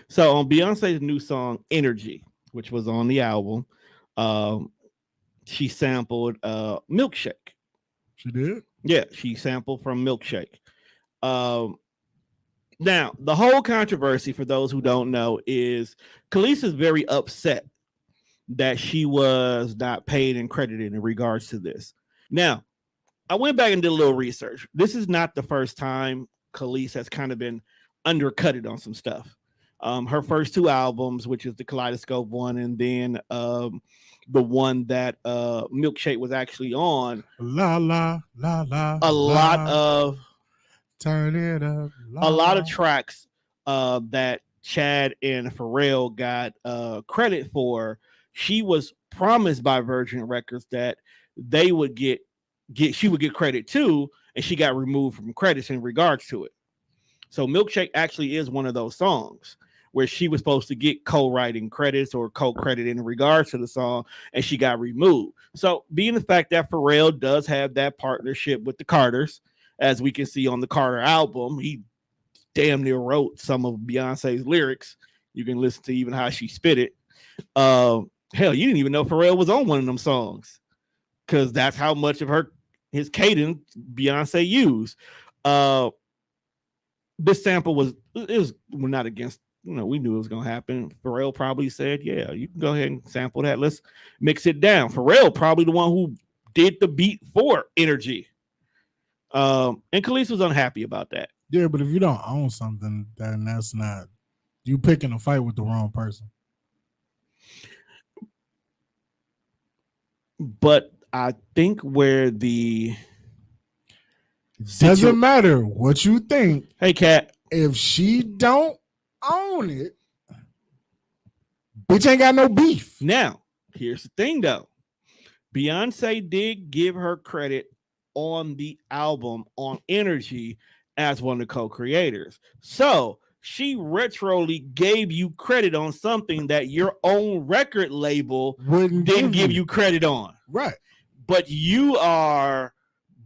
So on Beyonce's new song "Energy," which was on the album, she sampled "Milkshake." She did? Yeah, she sampled from "Milkshake." Now, the whole controversy, for those who don't know, is Khalees is very upset that she was not paid and credited in regards to this. Now, I went back and did a little research. This is not the first time Khalees has kind of been undercutted on some stuff. Her first two albums, which is the Kaleidoscope one, and then the one that Milkshake was actually on. La la la la. A lot of turn it up. A lot of tracks that Chad and Pharrell got credit for. She was promised by Virgin Records that they would get she would get credit too, and she got removed from credits in regards to it. So Milkshake actually is one of those songs where she was supposed to get co-writing credits or co-credit in regards to the song, and she got removed. So being the fact that Pharrell does have that partnership with the Carters, as we can see on the Carter album, he damn near wrote some of Beyonce's lyrics. You can listen to even how she spit it. Hell, you didn't even know Pharrell was on one of them songs, because that's how much of his cadence Beyonce used. This sample we're not against, we knew it was gonna happen. Pharrell probably said, yeah, you can go ahead and sample that. Let's mix it down. Pharrell probably the one who did the beat for Energy. And Khalees was unhappy about that. Yeah, but if you don't own something, then that's not you picking a fight with the wrong person. But I think where it doesn't matter what you think. Hey, Kat. If she don't own it, bitch ain't got no beef. Now, here's the thing, though. Beyonce did give her credit on the album on Energy as one of the co-creators. So she retroly gave you credit on something that your own record label didn't give you credit on. Right. But you are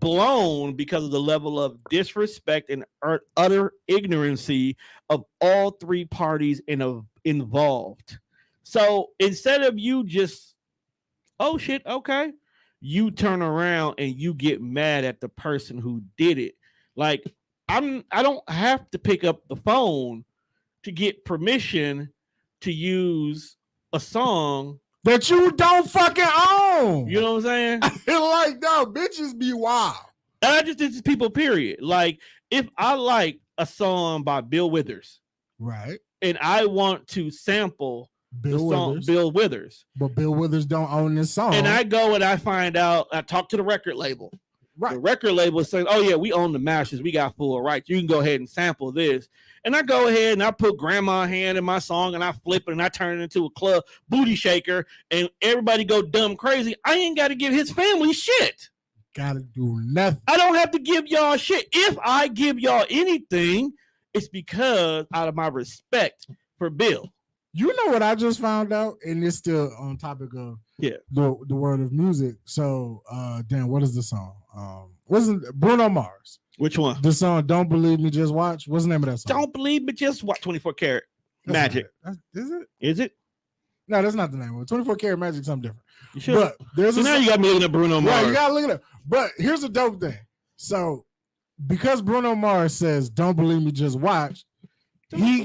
blown because of the level of disrespect and utter ignorancy of all three parties involved. So instead of you just, oh shit, okay, you turn around and you get mad at the person who did it. Like, I don't have to pick up the phone to get permission to use a song that you don't fucking own. You know what I'm saying? Like, no, bitches be wild. This is people, period. Like, if I like a song by Bill Withers, right, and I want to sample Bill Withers, but Bill Withers don't own this song, and I go and I find out, I talk to the record label. Right. The record label says, oh yeah, we own the masters, we got full rights, you can go ahead and sample this. And I go ahead and I put Grandma Hand in my song and I flip it and I turn it into a club booty shaker and everybody go dumb crazy. I ain't got to give his family shit. Gotta do nothing. I don't have to give y'all shit. If I give y'all anything, it's because out of my respect for Bill. You know what I just found out, and it's still on topic of the world of music. So, Dan, what is the song? Wasn't Bruno Mars? Which one? The song "Don't Believe Me, Just Watch." What's the name of that song? Don't Believe Me, Just Watch. 24 Karat Magic. Is it? Is it? No, that's not the name of it. 24 Karat Magic, something different. You should. But there's so now you got me looking at Bruno Mars. Yeah, you gotta look it up. But here's the dope thing. So, because Bruno Mars says "Don't Believe Me, Just Watch," he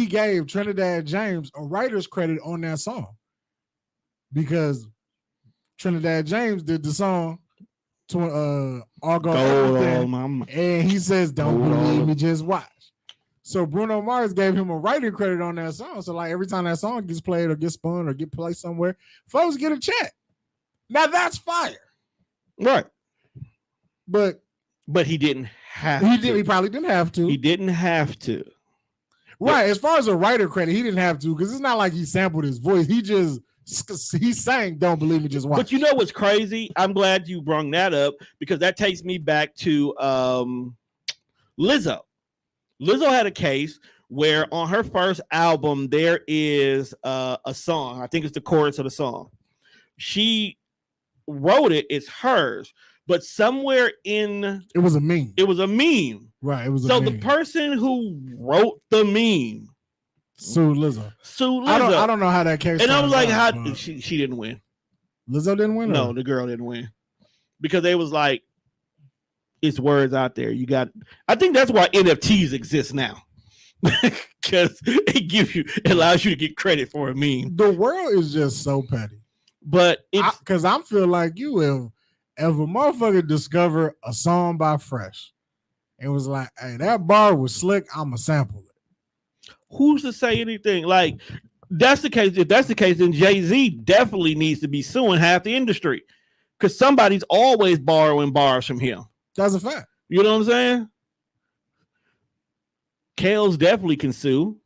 gave Trinidad James a writer's credit on that song because Trinidad James did the song to All Go Everything, and he says "Don't believe me, just watch." So Bruno Mars gave him a writing credit on that song. So like every time that song gets played or gets spun or get placed somewhere, folks get a check. Now that's fire, right? But he didn't have. He probably didn't have to. He didn't have to. Right. As far as a writer credit, he didn't have to because it's not like he sampled his voice. He sang "Don't Believe Me, Just Watch." But you know what's crazy? I'm glad you brought that up because that takes me back to Lizzo. Lizzo had a case where on her first album there is a song. I think it's the chorus of the song. She wrote it. It's hers. But somewhere in it was a meme. It was a meme. Right. It was so the person who wrote the meme sued Lizzo. I don't know how that case. And I was like, how she didn't win. Lizzo didn't win? No, the girl didn't win. Because they was like, it's words out there. I think that's why NFTs exist now. Because it allows you to get credit for a meme. The world is just so petty. But because I feel like you if a motherfucker discovered a song by Fresh, it was like, hey, that bar was slick, I'ma sample it. Who's to say anything? Like, that's the case. If that's the case, then Jay-Z definitely needs to be suing half the industry. Because somebody's always borrowing bars from him. That's a fact. You know what I'm saying? Kales definitely can sue.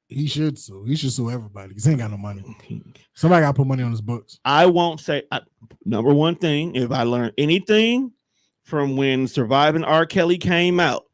He should sue. He should sue everybody because he ain't got no money. Somebody got to put money on his books. I won't say. Number one thing, if I learned anything from when Surviving R. Kelly came out,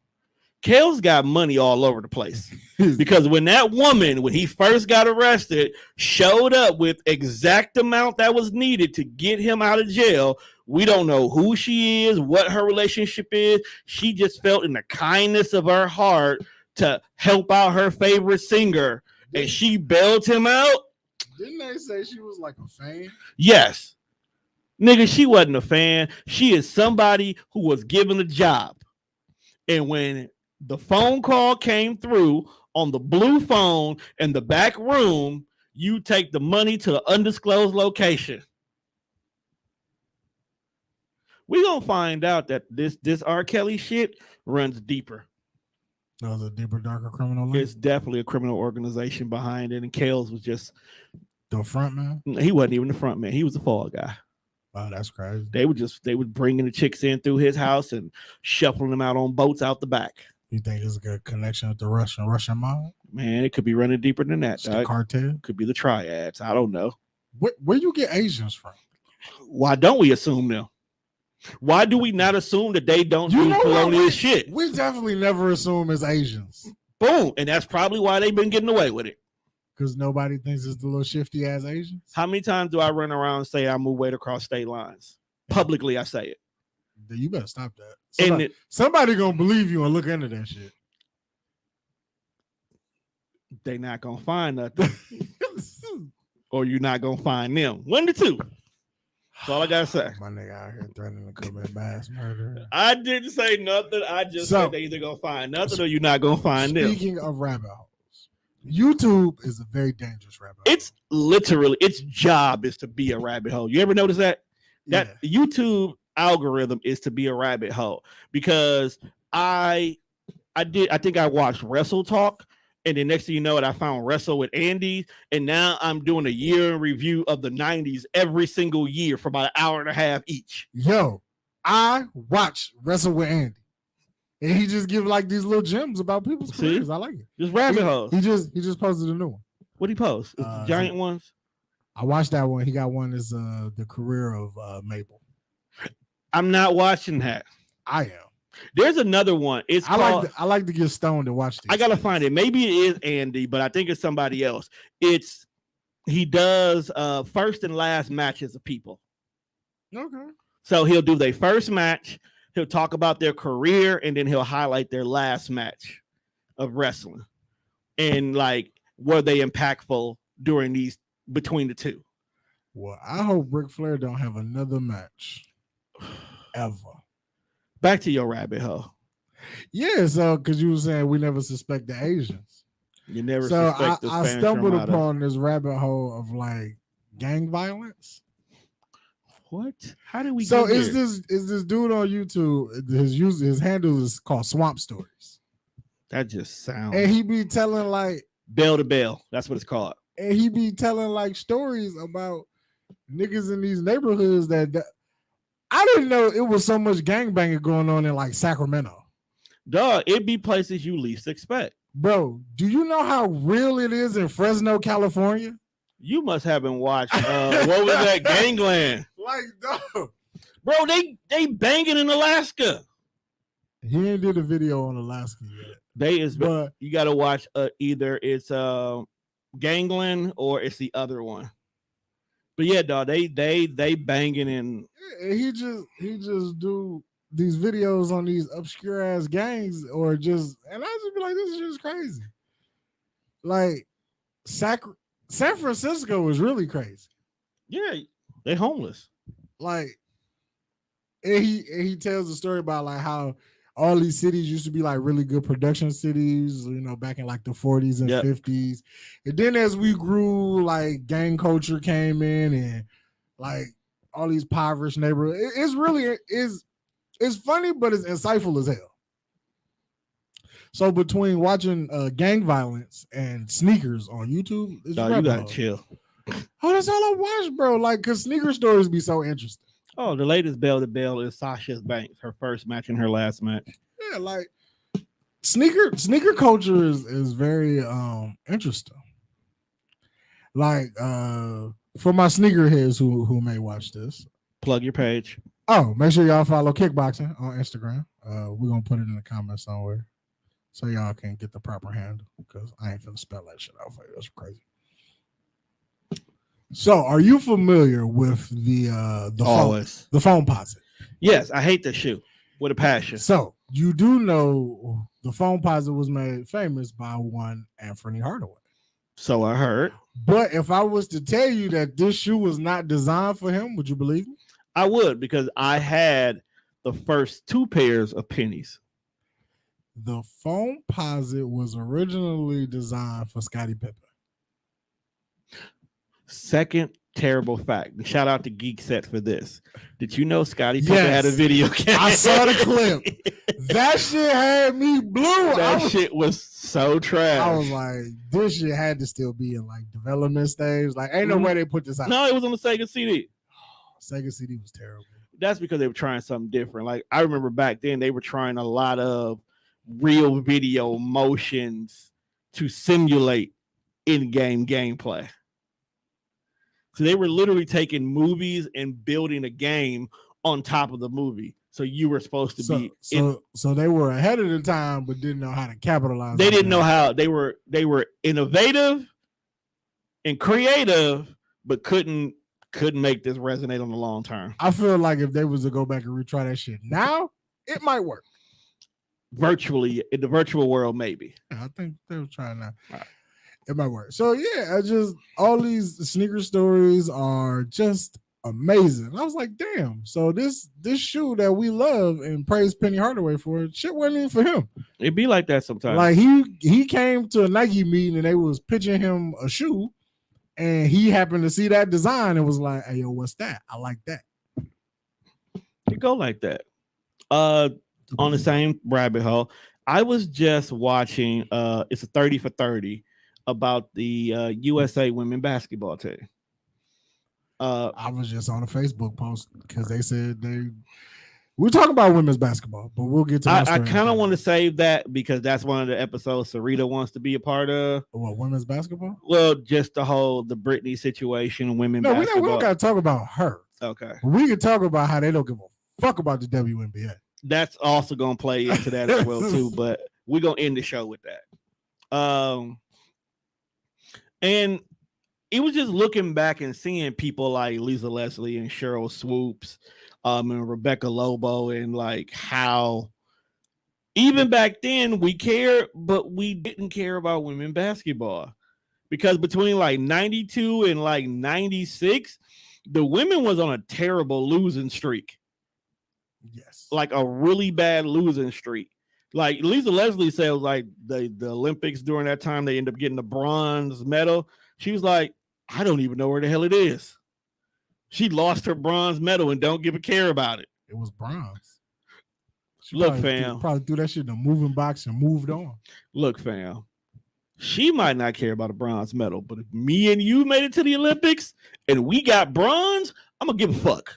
Kales got money all over the place. Because when that woman, when he first got arrested, showed up with exact amount that was needed to get him out of jail, we don't know who she is, what her relationship is. She just felt in the kindness of her heart to help out her favorite singer, and she bailed him out. Didn't they say she was like a fan? Yes. Nigga, she wasn't a fan. She is somebody who was given a job. And when the phone call came through on the blue phone in the back room, you take the money to the undisclosed location. We're going to find out that this R. Kelly shit runs deeper. No, the deeper, darker criminal link? It's definitely a criminal organization behind it. And Kales was just the front man. He wasn't even the front man. He was the fall guy. Oh, that's crazy. They would bringing the chicks in through his house and shuffling them out on boats out the back. You think it's a good connection with the Russian mob? Man, it could be running deeper than that. The cartel? Could be the triads. I don't know. Where you get Asians from? Why don't we assume them? Why do we not assume that they don't do colonial shit? We definitely never assume it's Asians. Boom. And that's probably why they've been getting away with it. Because nobody thinks it's the little shifty ass Asians. How many times do I run around and say I move weight across state lines? Publicly, I say it. You better stop that. Somebody gonna believe you and look into that shit. They not gonna find nothing. Or you're not gonna find them. One to two. That's all I gotta say. My nigga out here threatening to commit mass murder. I didn't say nothing. I just said they either gonna find nothing or you're not gonna find them. Speaking of rabbit holes, YouTube is a very dangerous rabbit hole. It's literally its job is to be a rabbit hole. You ever notice that? That YouTube algorithm is to be a rabbit hole. Because I think I watched Wrestle Talk. And then next thing you know it, I found Wrestle with Andy. And now I'm doing a year in review of the 90s every single year for about an hour and a half each. Yo, I watch Wrestle with Andy. And he just give like these little gems about people's careers. I like it. Just rabbit holes. He just posted a new one. What'd he post? The giant ones? I watched that one. He got one is the career of Mabel. I'm not watching that. I am. There's another one. I like to get stoned and watch this. I gotta find it. Maybe it is Andy, but I think it's somebody else. He does first and last matches of people. Okay. So he'll do their first match, he'll talk about their career, and then he'll highlight their last match of wrestling. And like, were they impactful during these between the two? Well, I hope Ric Flair don't have another match ever. Back to your rabbit hole. Yeah, so because you were saying we never suspect the Asians. You never suspect the Spanish. I stumbled upon this rabbit hole of like gang violence. What? How do we? So is this dude on YouTube? His handle is called Swamp Stories. That just sounds. And he be telling like bell to bell. That's what it's called. And he be telling like stories about niggas in these neighborhoods that I didn't know it was so much gangbanging going on in like Sacramento. Dog, it be places you least expect. Bro, do you know how real it is in Fresno, California? You must haven't watched what was that, Gangland? Like, dog. Bro, they banging in Alaska. He ain't did a video on Alaska yet. But you gotta watch either it's Gangland or it's the other one. But yeah, dog, they banging in. He just do these videos on these obscure ass gangs and I just be like, this is just crazy. Like San Francisco is really crazy. Yeah, they homeless. Like, and he tells a story about like how all these cities used to be like really good production cities, you know, back in like the 40s and 50s. And then as we grew, like gang culture came in and like all these impoverished neighborhoods. It's funny, but it's insightful as hell. So between watching gang violence and sneakers on YouTube, you gotta chill. Oh, that's all I watch, bro. Like, cause sneaker stories be so interesting. Oh, the latest bell to bell is Sasha Banks, her first match and her last match. Yeah, like sneaker culture is very interesting. Like for my sneakerheads who may watch this, plug your page. Oh, make sure y'all follow Kickboxing on Instagram. We're gonna put it in the comments somewhere so y'all can get the proper handle because I ain't finna spell that shit out for you. That's crazy. So, are you familiar with the Foamposite? Yes, I hate the shoe with a passion. So, you do know the Foamposite was made famous by one Anthony Hardaway. So I heard. But if I was to tell you that this shoe was not designed for him, would you believe me? I would, because I had the first two pairs of pennies. The Foamposite was originally designed for Scottie Pippen. Second terrible fact. Shout out to Geek Set for this. Did you know Scottie Pippen had a video game? I saw the clip. That shit had me blue. Shit was so trash. I was like, this shit had to still be in like development stage. Like, ain't no way they put this out. No, it was on the Sega CD. Sega CD was terrible. That's because they were trying something different. Like, I remember back then they were trying a lot of real video motions to simulate in-game gameplay. So they were literally taking movies and building a game on top of the movie. So you were supposed to be so they were ahead of the time, but didn't know how to capitalize. They didn't know how. They were innovative and creative, but couldn't make this resonate on the long term. I feel like if they was to go back and retry that shit now, it might work. Virtually, in the virtual world, maybe. I think they were trying that. Right. It might work. So yeah, all these sneaker stories are just amazing. I was like, damn. So this shoe that we love and praise Penny Hardaway for, shit wasn't even for him. It'd be like that sometimes. Like he came to a Nike meeting and they was pitching him a shoe, and he happened to see that design and was like, "Hey, yo, what's that? I like that." It go like that. On the same rabbit hole, I was just watching. It's a 30 for 30 about the USA women basketball team. I was just on a Facebook post because they said we're talking about women's basketball, but we'll get to that. I kind of want to save that because that's one of the episodes Sarita wants to be a part of. What, women's basketball? Well, just the Britney situation, women basketball. We don't got to talk about her. Okay. We can talk about how they don't give a fuck about the WNBA. That's also going to play into that as well, too, but we're going to end the show with that. And it was just looking back and seeing people like Lisa Leslie and Cheryl Swoops and Rebecca Lobo, and like how even back then we cared, but we didn't care about women basketball, because between like 92 and like 96, the women was on a terrible losing streak. Yes. Like a really bad losing streak. Like Lisa Leslie said, like the Olympics during that time, they ended up getting the bronze medal. She was like, I don't even know where the hell it is. She lost her bronze medal and don't give a care about it. It was bronze. Look, fam. Probably threw that shit in a moving box and moved on. Look, fam. She might not care about a bronze medal, but if me and you made it to the Olympics and we got bronze, I'm going to give a fuck.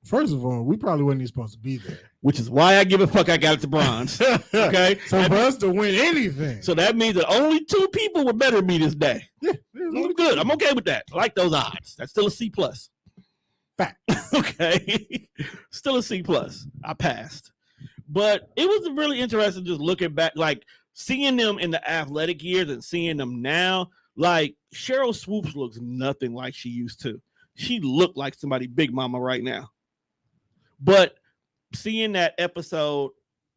First of all, we probably wasn't even supposed to be there. which is why I give a fuck I got it to bronze. Okay. So for us to win anything. So that means that only 2 people were better than me this day. Yeah, I'm good. I'm okay with that. I like those odds. That's still a C+. Fact. Okay. Still a C+. I passed. But it was really interesting just looking back, like seeing them in the athletic years and seeing them now. Like Cheryl Swoops looks nothing like she used to. She looked like somebody big mama right now. But seeing that episode,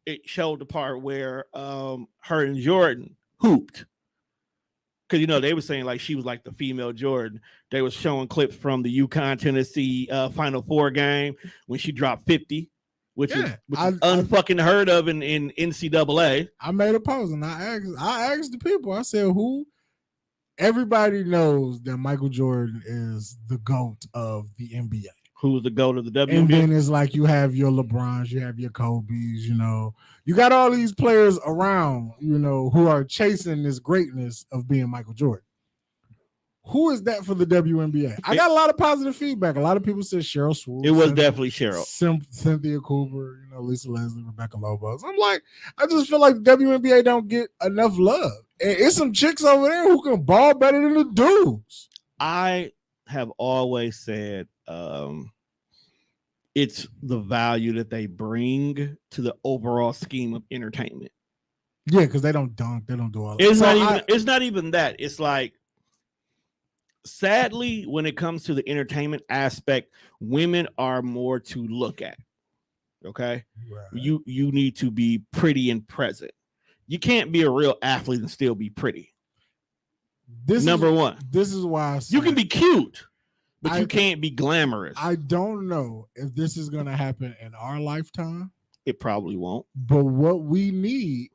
it showed the part where her and Jordan hooped. Because, you know, they were saying like she was like the female Jordan. They were showing clips from the UConn Tennessee Final Four game when she dropped 50, which is unfucking heard of in NCAA. I made a post and I asked the people, I said, who? Everybody knows that Michael Jordan is the GOAT of the NBA. Who's the GOAT of the WNBA? And then it's like you have your LeBrons, you have your Kobe's, you know. You got all these players around, you know, who are chasing this greatness of being Michael Jordan. Who is that for the WNBA? I got a lot of positive feedback. A lot of people said Cheryl Swoops. It was definitely Cheryl. Cynthia Cooper, you know, Lisa Leslie, Rebecca Lobos. I'm like, I just feel like the WNBA don't get enough love. And it's some chicks over there who can ball better than the dudes. I have always said it's the value that they bring to the overall scheme of entertainment. Yeah, because they don't dunk, they don't do all that. It's not even that. It's like, sadly, when it comes to the entertainment aspect, women are more to look at. Okay, right. You need to be pretty and present. You can't be a real athlete and still be pretty. Number one. This is why I said, you can be cute, but you can't be glamorous. I don't know if this is going to happen in our lifetime. It probably won't. But what we need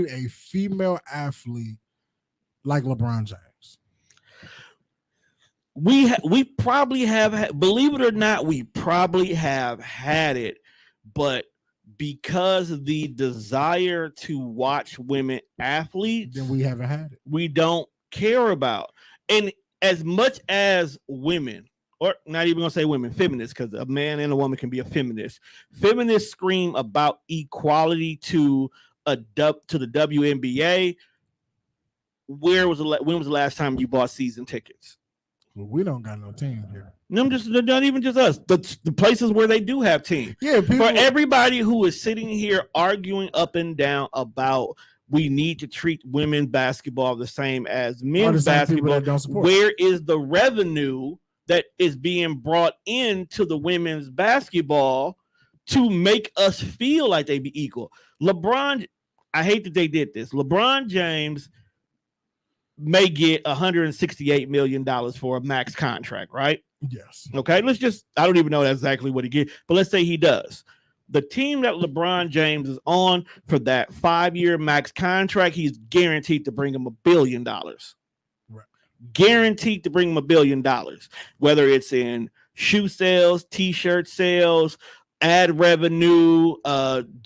a female athlete like LeBron James. We probably have, believe it or not, we probably have had it, but because of the desire to watch women athletes, then we haven't had it. We don't care about. And as much as women, or not even gonna say women, feminists, because a man and a woman can be a feminist. Feminists scream about equality to the WNBA. When was the last time you bought season tickets? Well, we don't got no team here. No, not even just us. The places where they do have teams. Yeah, for everybody who is sitting here arguing up and down about we need to treat women's basketball the same as men's basketball. Where is the revenue that is being brought into the women's basketball to make us feel like they be equal? LeBron, I hate that they did this. LeBron James may get $168 million for a max contract, right? Yes. Okay, I don't even know exactly what he gets, but let's say he does. The team that LeBron James is on for that 5-year max contract, he's guaranteed to bring him $1 billion. Right. Guaranteed to bring him $1 billion, whether it's in shoe sales, t-shirt sales, ad revenue,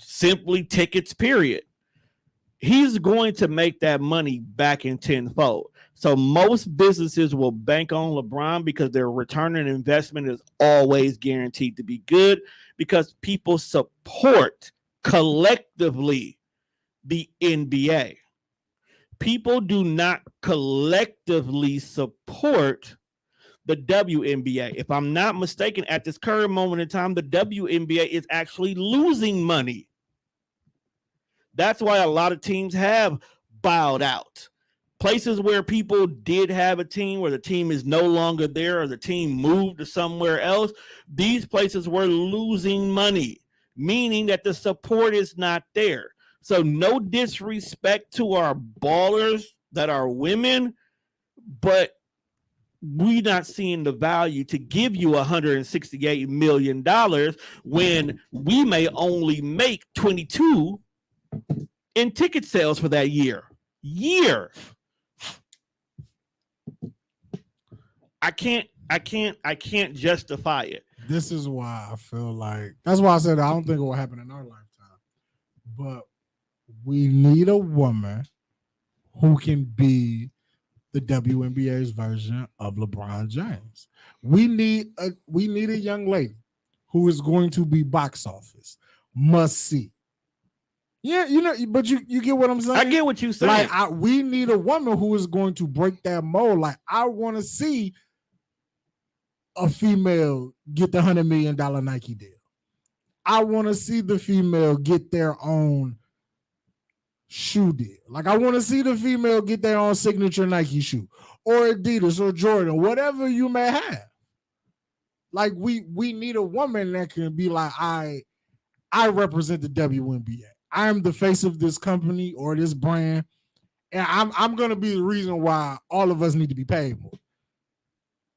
simply tickets, period. He's going to make that money back in tenfold. So most businesses will bank on LeBron because their return on investment is always guaranteed to be good because people support collectively the NBA. People do not collectively support the WNBA. If I'm not mistaken, at this current moment in time, the WNBA is actually losing money. That's why a lot of teams have bowed out. Places where people did have a team where the team is no longer there or the team moved to somewhere else, these places were losing money, meaning that the support is not there. So no disrespect to our ballers that are women, but we're not seeing the value to give you $168 million when we may only make 22 in ticket sales for that year. I can't justify it. This is why I feel like, that's why I said I don't think it will happen in our lifetime. But we need a woman who can be the WNBA's version of LeBron James. We need a young lady who is going to be box office. must see. Yeah, but you get what I'm saying? I get what you're saying. Like, we need a woman who is going to break that mold. Like, I want to see a female get the $100 million Nike deal. I want to see the female get their own shoe deal. Like, I want to see the female get their own signature Nike shoe or Adidas or Jordan, whatever you may have. Like, we need a woman that can be like, I represent the WNBA. I am the face of this company or this brand, and I'm going to be the reason why all of us need to be paid more.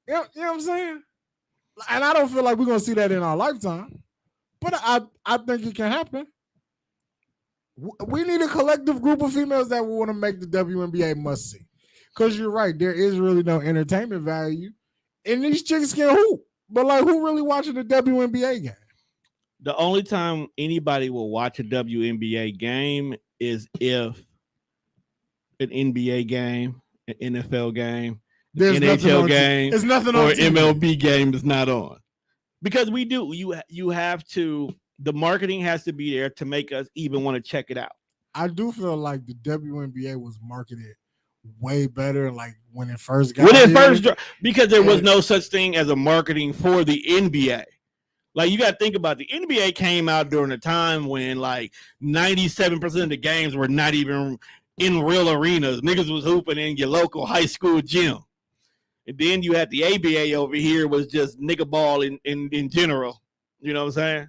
You know what I'm saying? And I don't feel like we're going to see that in our lifetime, but I think it can happen. We need a collective group of females that will want to make the WNBA must see. Because you're right, there is really no entertainment value, and these chicks can hoop. But like, who really watching the WNBA game? The only time anybody will watch a WNBA game is if an NBA game, an NFL game, NHL game, there's nothing or on TV. MLB game is not on. Because we do, you have to, the marketing has to be there to make us even want to check it out. I do feel like the WNBA was marketed way better, like when it first got because there was no such thing as a marketing for the NBA. Like, you got to think about the NBA came out during a time when like 97% of the games were not even in real arenas. Niggas was hooping in your local high school gym. And then you had the ABA over here was just nigga ball in general. You know what I'm saying?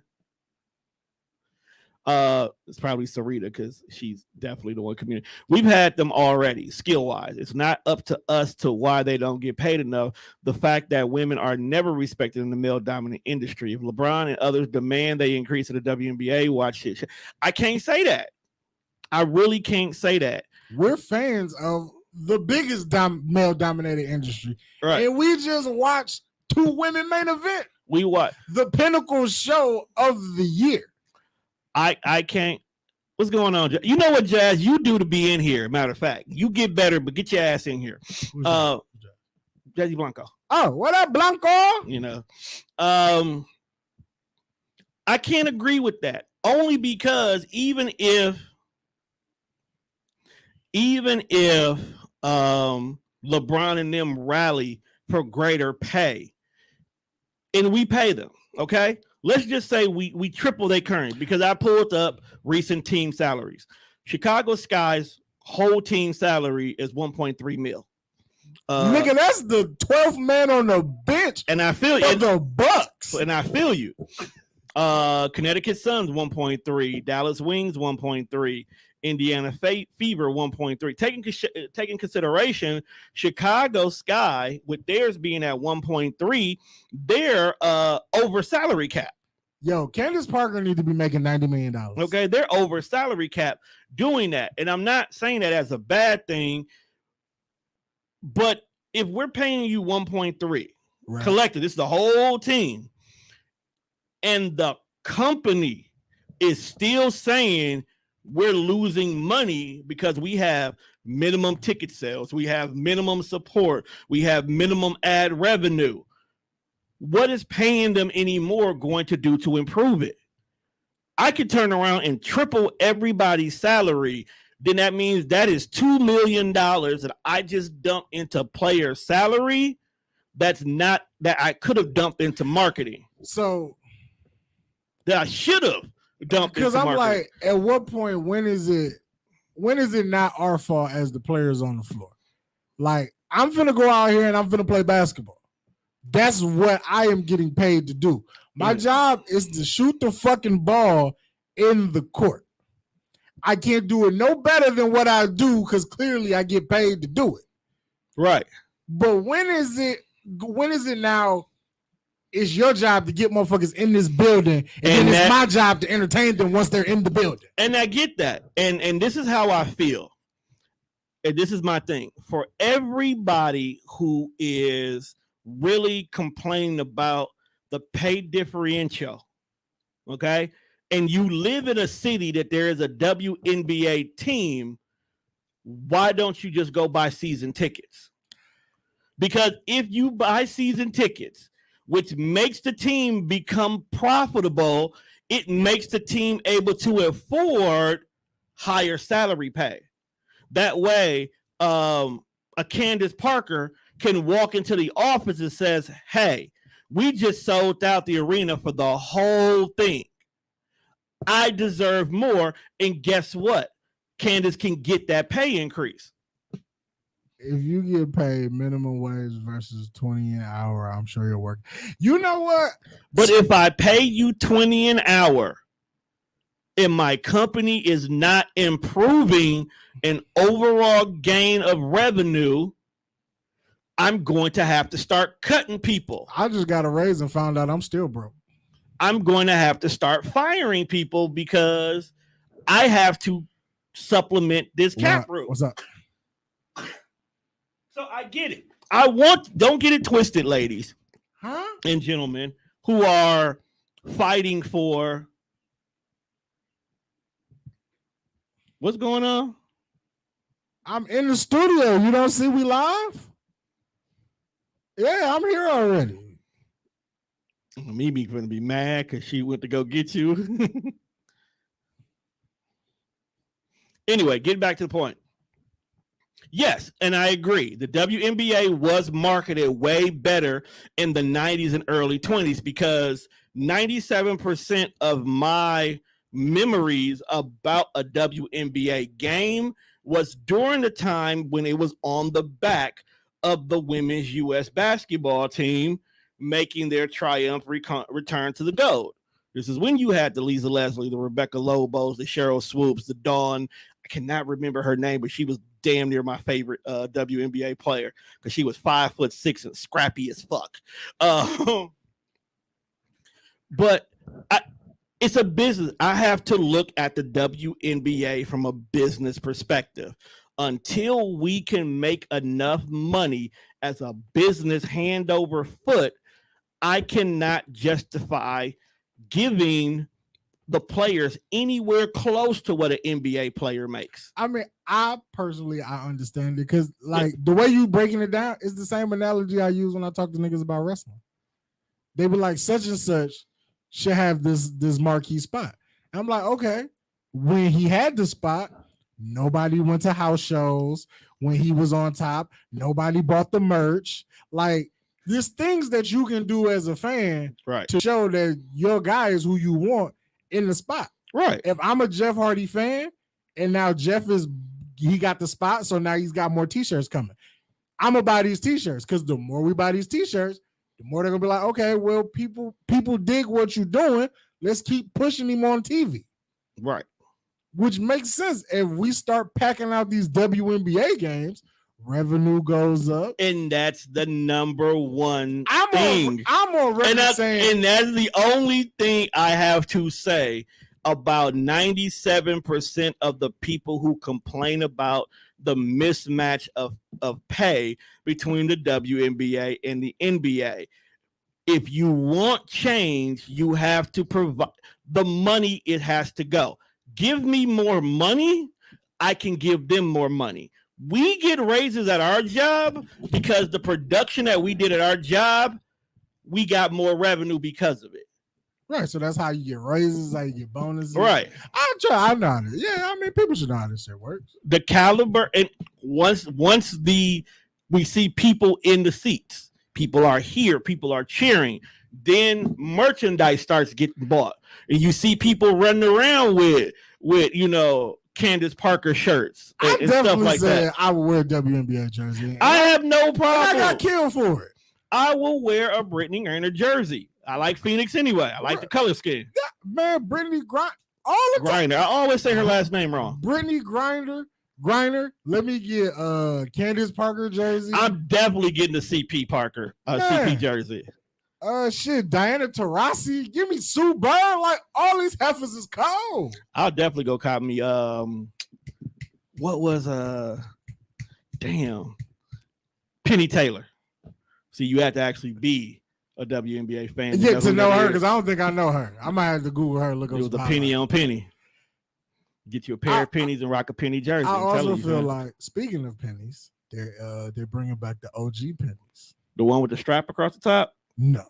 It's probably Sarita because she's definitely the one community. We've had them already, skill-wise. It's not up to us to why they don't get paid enough. The fact that women are never respected in the male-dominant industry. If LeBron and others demand they increase in the WNBA, watch it. I can't say that. I really can't say that. We're fans of the biggest male-dominated industry. Right. And we just watched 2 women main event. We what? The pinnacle show of the year. I can't. What's going on? You know what, Jazz? You do to be in here. Matter of fact, you get better, but get your ass in here. Jazzy Blanco. Oh, what up, Blanco? You know, I can't agree with that. Only because even if LeBron and them rally for greater pay, and we pay them, okay? Let's just say we triple their current, because I pulled up recent team salaries. Chicago Sky's whole team salary is 1.3 mil. Nigga, that's the 12th man on the bench. And I feel you. The Bucks. And I feel you. Connecticut Suns 1.3, Dallas Wings 1.3, Indiana Fever 1.3. Taking consideration Chicago Sky, with theirs being at 1.3, they're over salary cap. Yo, Candace Parker need to be making $90 million. Okay, they're over salary cap doing that. And I'm not saying that as a bad thing, but if we're paying you 1.3 right, collected, this is the whole team, and the company is still saying we're losing money because we have minimum ticket sales, we have minimum support, we have minimum ad revenue. What is paying them anymore going to do to improve it? I could turn around and triple everybody's salary. Then that means that is $2 million that I just dumped into player salary. That's not that I could have dumped into marketing. So that I should have dumped into marketing. Because I'm like, at what point, when is it not our fault as the players on the floor? Like, I'm finna go out here and I'm finna play basketball. That's what I am getting paid to do. My job is to shoot the fucking ball in the court. I can't do it no better than what I do because clearly I get paid to do it. Right. But when is it now? It's your job to get motherfuckers in this building, and then it's my job to entertain them once they're in the building. And I get that. And this is how I feel. And this is my thing. For everybody who is really complaining about the pay differential, okay, and you live in a city that there is a WNBA team, why don't you just go buy season tickets? Because if you buy season tickets, which makes the team become profitable, it makes the team able to afford higher salary pay. That way, a Candace Parker can walk into the office and says, hey, we just sold out the arena for the whole thing. I deserve more. And guess what? Candace can get that pay increase. If you get paid minimum wage versus 20 an hour, I'm sure you'll work. You know what? But if I pay you 20 an hour and my company is not improving an overall gain of revenue, I'm going to have to start cutting people. I just got a raise and found out I'm still broke. I'm going to have to start firing people because I have to supplement this cap room. What's up? So I get it. Don't get it twisted, ladies and gentlemen who are fighting for what's going on? I'm in the studio. You don't see we live? Yeah, I'm here already. Mimi going to be mad because she went to go get you. Anyway, getting back to the point. Yes, and I agree. The WNBA was marketed way better in the 90s and early 20s because 97% of my memories about a WNBA game was during the time when it was on the back of the women's U.S. basketball team making their triumph return to the gold. This is when you had the Lisa Leslie, the Rebecca Lobos, the Cheryl Swoops, the Dawn. I cannot remember her name, but she was damn near my favorite WNBA player because she was 5'6" and scrappy as fuck. But it's a business. I have to look at the WNBA from a business perspective. Until we can make enough money as a business hand over foot, I cannot justify giving the players anywhere close to what an NBA player makes. I mean, I understand it because the way you breaking it down is the same analogy I use when I talk to niggas about wrestling. They be like, such and such should have this marquee spot. I'm like, okay, when he had the spot, nobody went to house shows. When he was on top, nobody bought the merch. Like, there's things that you can do as a fan to show that your guy is who you want in the spot. Right. If I'm a Jeff Hardy fan and now he got the spot, so now he's got more t-shirts coming. I'm gonna buy these t-shirts because the more we buy these t-shirts, the more they're gonna be like, okay, well, people dig what you're doing. Let's keep pushing him on TV. Right. Which makes sense. If we start packing out these WNBA games, revenue goes up. And that's the number one thing. I'm already saying. And that's the only thing I have to say about 97% of the people who complain about the mismatch of pay between the WNBA and the NBA. If you want change, you have to provide the money. It has to go. Give me more money, I can give them more money. We get raises at our job because the production that we did at our job, we got more revenue because of it. Right. So that's how you get raises, how you get bonuses. Right. I know how to. Yeah, I mean, people should know how this shit works. The caliber, and once we see people in the seats, people are here, people are cheering, then merchandise starts getting bought. And you see people running around with Candace Parker shirts and stuff like that. I would wear a WNBA jersey. I have no problem. I got killed for it. I will wear a Brittany Griner jersey. I like Phoenix anyway. I like the color scheme. Yeah, man, Brittany Griner. I always say her last name wrong. Brittany Griner. Let me get Candace Parker jersey. I'm definitely getting the CP Parker CP jersey. Diana Taurasi. Give me Sue Bird. Like, all these heifers is cold. I'll definitely go cop me. What was Penny Taylor. See, you have to actually be a WNBA fan to know her, because I don't think I know her. I might have to Google her. Look up. It was a penny on penny. Get you a pair of pennies and rock a penny jersey. I also feel like, speaking of pennies, they're bringing back the OG pennies. The one with the strap across the top. No.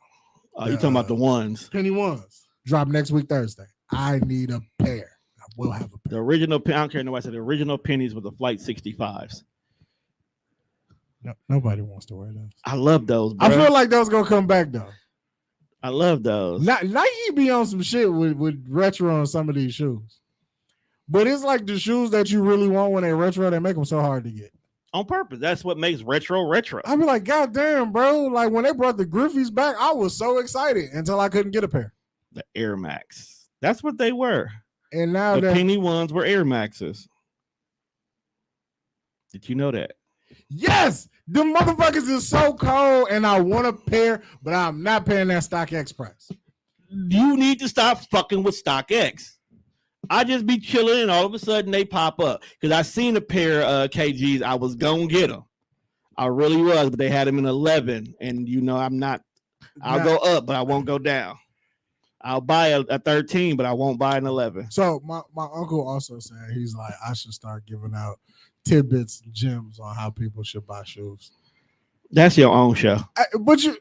You talking about the ones? Penny ones. Drop next week Thursday. I need a pair. I will have a The pair. original, I don't care nobody said the original pennies with the Flight 65s. No, nobody wants to wear those. I love those, bro. I feel like those gonna come back though. I love those. Nike be on some shit with retro on some of these shoes, but it's like the shoes that you really want when they retro, they make them so hard to get. On purpose. That's what makes retro. I be like, God damn, bro! Like when they brought the Griffies back, I was so excited until I couldn't get a pair. The Air Max. That's what they were. And now The that penny ones were Air Maxes. Did you know that? yes, the motherfuckers is so cold, and I want a pair, but I'm not paying that StockX price. You need to stop fucking with StockX. I just be chilling, and all of a sudden they pop up because I seen a pair of KGs. I was gonna get them. I really was, but they had them in 11, and you know I'm not. I'll go up, but I won't go down. I'll buy a 13, but I won't buy an 11. So my uncle also said he's like I should start giving out tidbits, gems on how people should buy shoes. That's your own show. But you,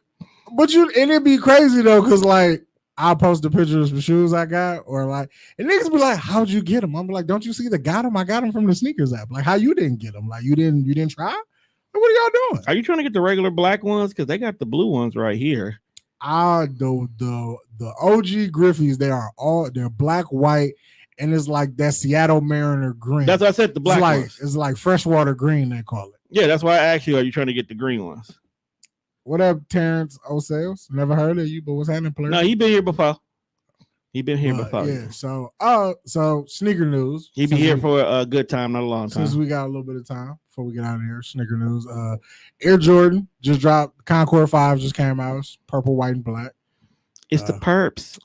and it'd be crazy though, because like I'll post the pictures of shoes I got, or like, and niggas be like, "How'd you get them?" I'm like, "Don't you see the got them? I got them from the sneakers app. Like, how you didn't get them? Like, you didn't try? Like, what are y'all doing?" Are you trying to get the regular black ones? Because they got the blue ones right here. The OG Griffies, they're black, white, and it's like that Seattle Mariner green. That's what I said. The black ones. It's like freshwater green, they call it. Yeah, that's why I asked you. Are you trying to get the green ones? What up, Terrence O'Sales? Never heard of you, but what's happening, player? No, he been here before. He been here before. Yeah. So sneaker news. He be here for a good time, not a long time. Since we got a little bit of time before we get out of here, sneaker news. Air Jordan just dropped. Concord 5 just came out. It's purple, white, and black. It's the perps.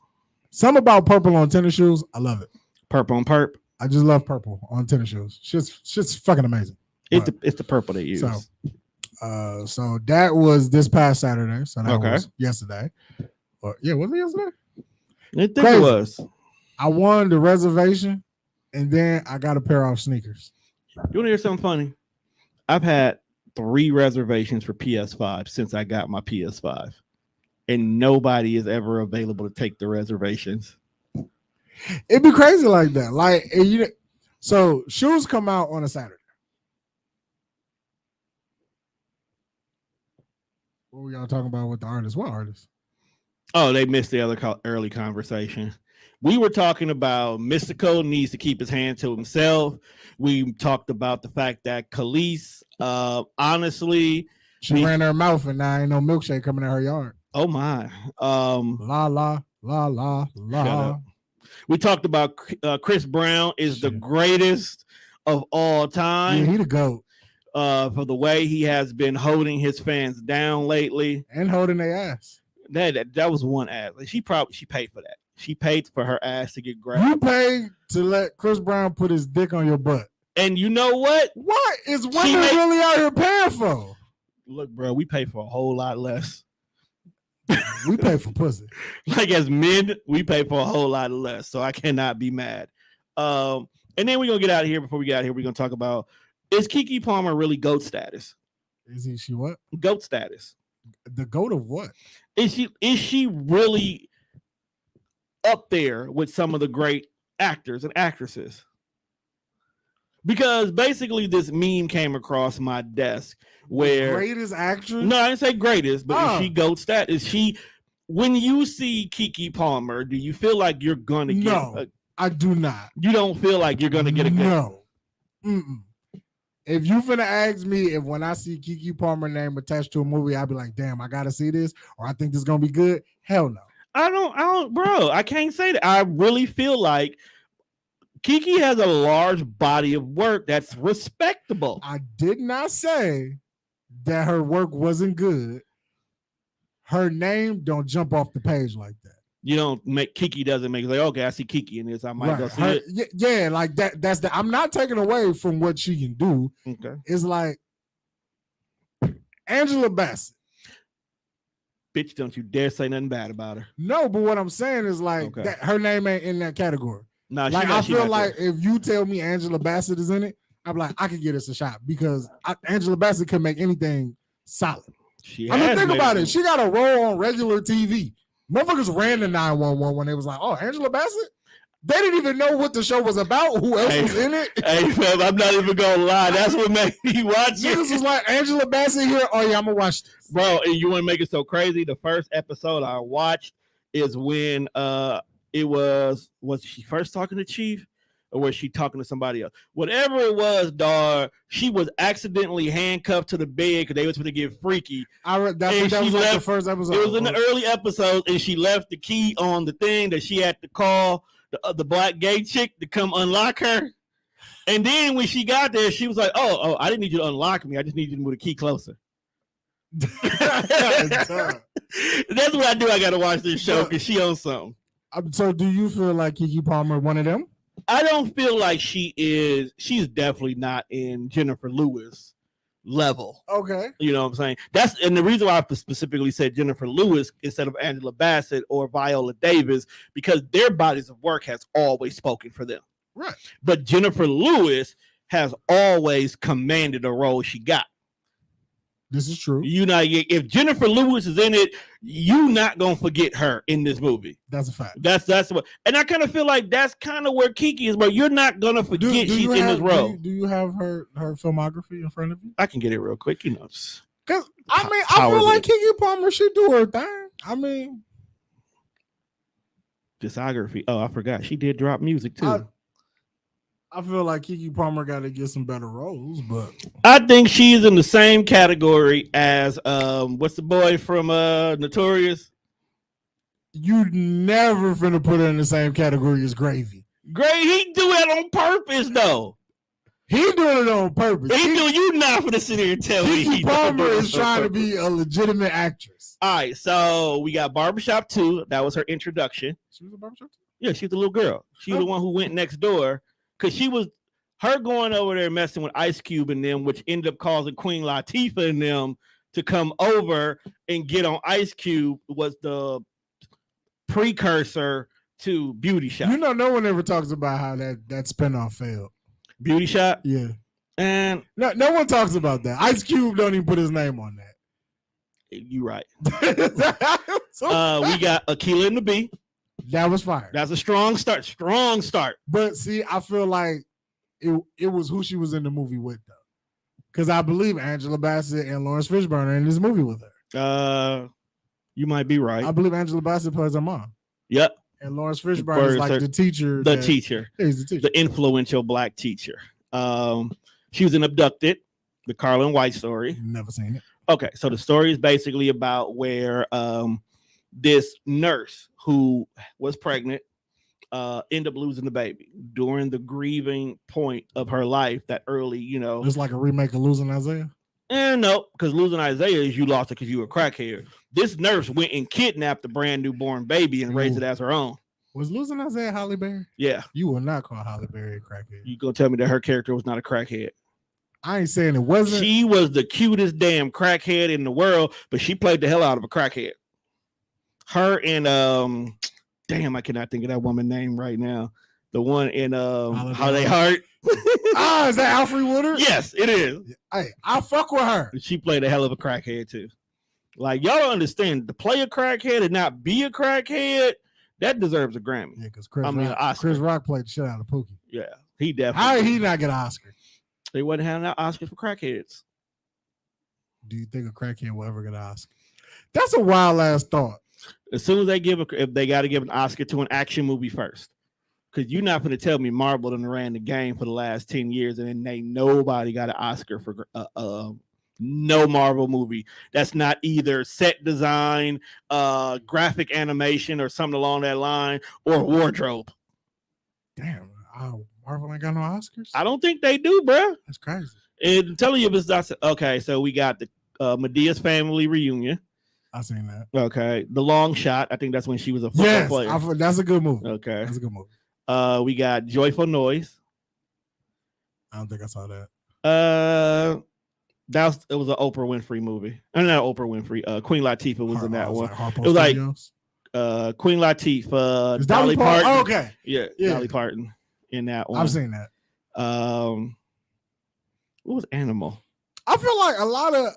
Something about purple on tennis shoes. I love it. Purple on perp. I just love purple on tennis shoes. Shit's fucking amazing. It's the purple they use. So that was this past Saturday. So that Okay. was yesterday. Was it yesterday? I think Crazy. it was. I won the reservation, and then I got a pair of sneakers. You want to hear something funny? I've had 3 reservations for PS5 since I got my PS5, and nobody is ever available to take the reservations. It'd be crazy like that. Like, so shoes come out on a Saturday. What were y'all talking about with the artist? What artist? Oh, they missed the other early conversation. We were talking about Mystical needs to keep his hand to himself. We talked about the fact that Khalees, honestly, she ran her mouth and now ain't no milkshake coming out her yard. Oh my. La la la la la. We talked about Chris Brown is the greatest of all time. Yeah, he the GOAT. For the way he has been holding his fans down lately and holding their ass. That was one ass. Like she paid for that. She paid for her ass to get grabbed. You paid to let Chris Brown put his dick on your butt. And you know what? What is women really out here paying for? Look, bro, we pay for a whole lot less. We pay for pussy. Like as men, we pay for a whole lot less. So I cannot be mad. And then we're gonna get out of here. Before we get out of here, we're gonna talk about, is Keke Palmer really GOAT status? She what? GOAT status. The GOAT of what? Is she really up there with some of the great actors and actresses? Because basically this meme came across my desk where the greatest actress? No, I didn't say greatest, but is she GOAT status? Is she, when you see Keke Palmer, do you feel like you're gonna get I do not. You don't feel like you're gonna get a good? No. Mm-mm. If you finna ask me if when I see Keke Palmer name attached to a movie, I'd be like, damn, I gotta see this, or I think this is gonna be good. Hell no. I don't, bro. I can't say that. I really feel like Keke has a large body of work that's respectable. I did not say that her work wasn't good. Her name don't jump off the page like that. You don't make Keke doesn't make like, okay, I see Keke in this, I might go see it. Yeah, like that. That's the. I'm not taking away from what she can do. Okay, it's like Angela Bassett. Bitch, don't you dare say nothing bad about her. No, but what I'm saying is like that her name ain't in that category. No, like I feel like if you tell me Angela Bassett is in it, I'm like, I could give this a shot because Angela Bassett can make anything solid. Think about it. She got a role on regular TV. Motherfuckers ran to 911 when they was like, "Oh, Angela Bassett." They didn't even know what the show was about. Who else was in it? Hey, fam, I'm not even gonna lie. That's what made me watch it. Niggas was like, Angela Bassett here. Oh yeah, I'm gonna watch this. Bro, and you want to make it so crazy? The first episode I watched is when it was she first talking to Chief, or was she talking to somebody else? Whatever it was, dog, she was accidentally handcuffed to the bed because they was going to get freaky. That was like the first episode. It was in the early episodes, and she left the key on the thing that she had to call the black gay chick to come unlock her. And then when she got there, she was like, "Oh, I didn't need you to unlock me. I just need you to move the key closer." That's what I do. I gotta watch this show because she owns something. So, do you feel like Keke Palmer one of them? I don't feel like she is. She's definitely not in Jennifer Lewis level. Okay, you know what I'm saying. And the reason why I specifically said Jennifer Lewis instead of Angela Bassett or Viola Davis, because their bodies of work has always spoken for them. Right. But Jennifer Lewis has always commanded a role she got. This is true. You know, if Jennifer Lewis is in it, you not gonna forget her in this movie. That's a fact. That's what, and I kind of feel like that's kind of where Keke is, but you're not gonna forget she's in this role. Do you have her filmography in front of you? I can get it real quick, you know. Because I feel like Keke Palmer should do her thing. I mean, discography. Oh, I forgot she did drop music too. I feel like Keke Palmer got to get some better roles, but I think she's in the same category as what's the boy from Notorious? You never finna put her in the same category as Gravy. He do that on purpose though. He doing it on purpose. You not finna sit here and tell me Keke Palmer is trying to be a legitimate actress. All right, so we got Barbershop 2. That was her introduction. She was a Barbershop 2? Yeah, she's the little girl. She's the one who went next door. Because she was her going over there messing with Ice Cube and them, which ended up causing Queen Latifah and them to come over and get on Ice Cube, was the precursor to Beauty Shop. You know, no one ever talks about how that spinoff failed. Beauty Shop? Yeah. And no one talks about that. Ice Cube don't even put his name on that. You're right. We got Akilah and the Bee. That was fire. That's a strong start. Strong start. But see, I feel like it was who she was in the movie with, though. Because I believe Angela Bassett and Lawrence Fishburne are in this movie with her. You might be right. I believe Angela Bassett plays her mom. Yep. And Lawrence Fishburne is like the teacher. Teacher. He's the teacher. The influential black teacher. She was in Abducted, the Carlin White story. Never seen it. Okay, so the story is basically about where this nurse who was pregnant ended up losing the baby during the grieving point of her life. That early, it's like a remake of Losing Isaiah. And no, because Losing Isaiah is you lost it because you were a crackhead. This nurse went and kidnapped the brand new born baby and raised it as her own. Was Losing Isaiah Halle Berry? Yeah. You will not call Halle Berry a crackhead. You gonna tell me that her character was not a crackhead? I ain't saying it wasn't. She was the cutest damn crackhead in the world, but she played the hell out of a crackhead. Her and damn, I cannot think of that woman's name right now. The one in Holiday Heart. Is that Alfre Woodard? Yes, it is. Hey, I fuck with her. She played a hell of a crackhead too. Like, y'all don't understand, to play a crackhead and not be a crackhead, that deserves a Grammy. Yeah, because Chris Rock played the shit out of Pookie. Yeah, he definitely. How did he not get an Oscar? They wasn't handing out Oscars for crackheads. Do you think a crackhead will ever get an Oscar? That's a wild ass thought. As soon as they got to give an Oscar to an action movie first. Because you're not going to tell me Marvel done ran the game for the last 10 years and then nobody got an Oscar for no Marvel movie. That's not either set design, graphic animation, or something along that line, or wardrobe. Damn, Marvel ain't got no Oscars? I don't think they do, bro. That's crazy. And I'm telling you, okay, so we got the Medea's Family Reunion. I seen that. Okay. The Long Shot. I think that's when she was a football player. That's a good movie. Okay. That's a good movie. We got Joyful Noise. I don't think I saw that. It was an Oprah Winfrey movie. Not Oprah Winfrey. Queen Latifah was in that one. It was like Queen Latifah, Dolly Parton. Oh, okay. Yeah, Dolly Parton in that one. I've seen that. What was Animal? I feel like a lot of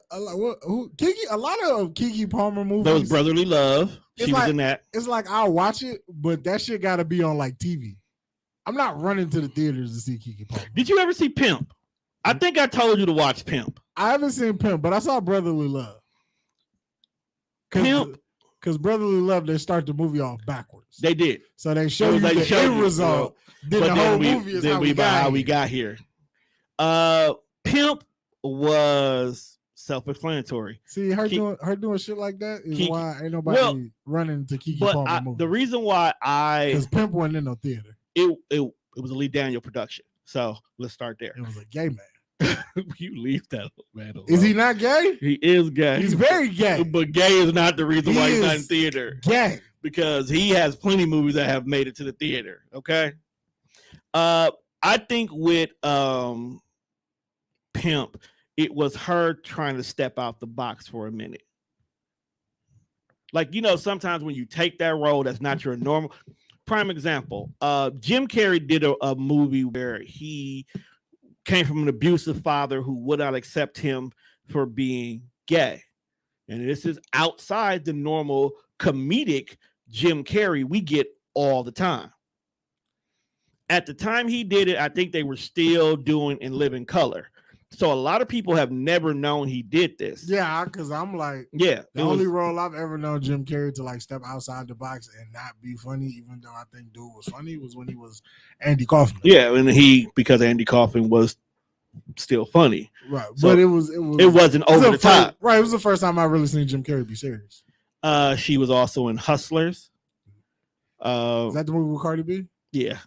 Keke Palmer movies. That was Brotherly Love. She was in that. It's like I'll watch it, but that shit got to be on like TV. I'm not running to the theaters to see Keke Palmer. Did you ever see Pimp? I think I told you to watch Pimp. I haven't seen Pimp, but I saw Brotherly Love. Pimp. Because Brotherly Love, they start the movie off backwards. They did. So they show you the end result. Then the whole movie is how we got here. Pimp was self-explanatory. See, her doing shit like that is why ain't nobody running to Keke Palmer movie. The reason why because Pimp wasn't in no theater. It was a Lee Daniel production. So let's start there. It was a gay man. You leave that man alone. Is he not gay? He is gay. He's very gay. But gay is not the reason why he's not in theater. Gay. Because he has plenty of movies that have made it to the theater. Okay. I think with Pimp, it was her trying to step out the box for a minute. Like, sometimes when you take that role, that's not your normal. Prime example, Jim Carrey did a movie where he came from an abusive father who would not accept him for being gay. And this is outside the normal comedic Jim Carrey we get all the time. At the time he did it, I think they were still doing In Living Color. So a lot of people have never known he did this. Yeah, because I'm like, the only role I've ever known Jim Carrey to like step outside the box and not be funny, even though I think dude was funny, was when he was Andy Kaufman. Yeah, and because Andy Kaufman was still funny. Right. So but it wasn't over the top. Right. It was the first time I really seen Jim Carrey be serious. She was also in Hustlers. Is that the movie with Cardi B? Yeah.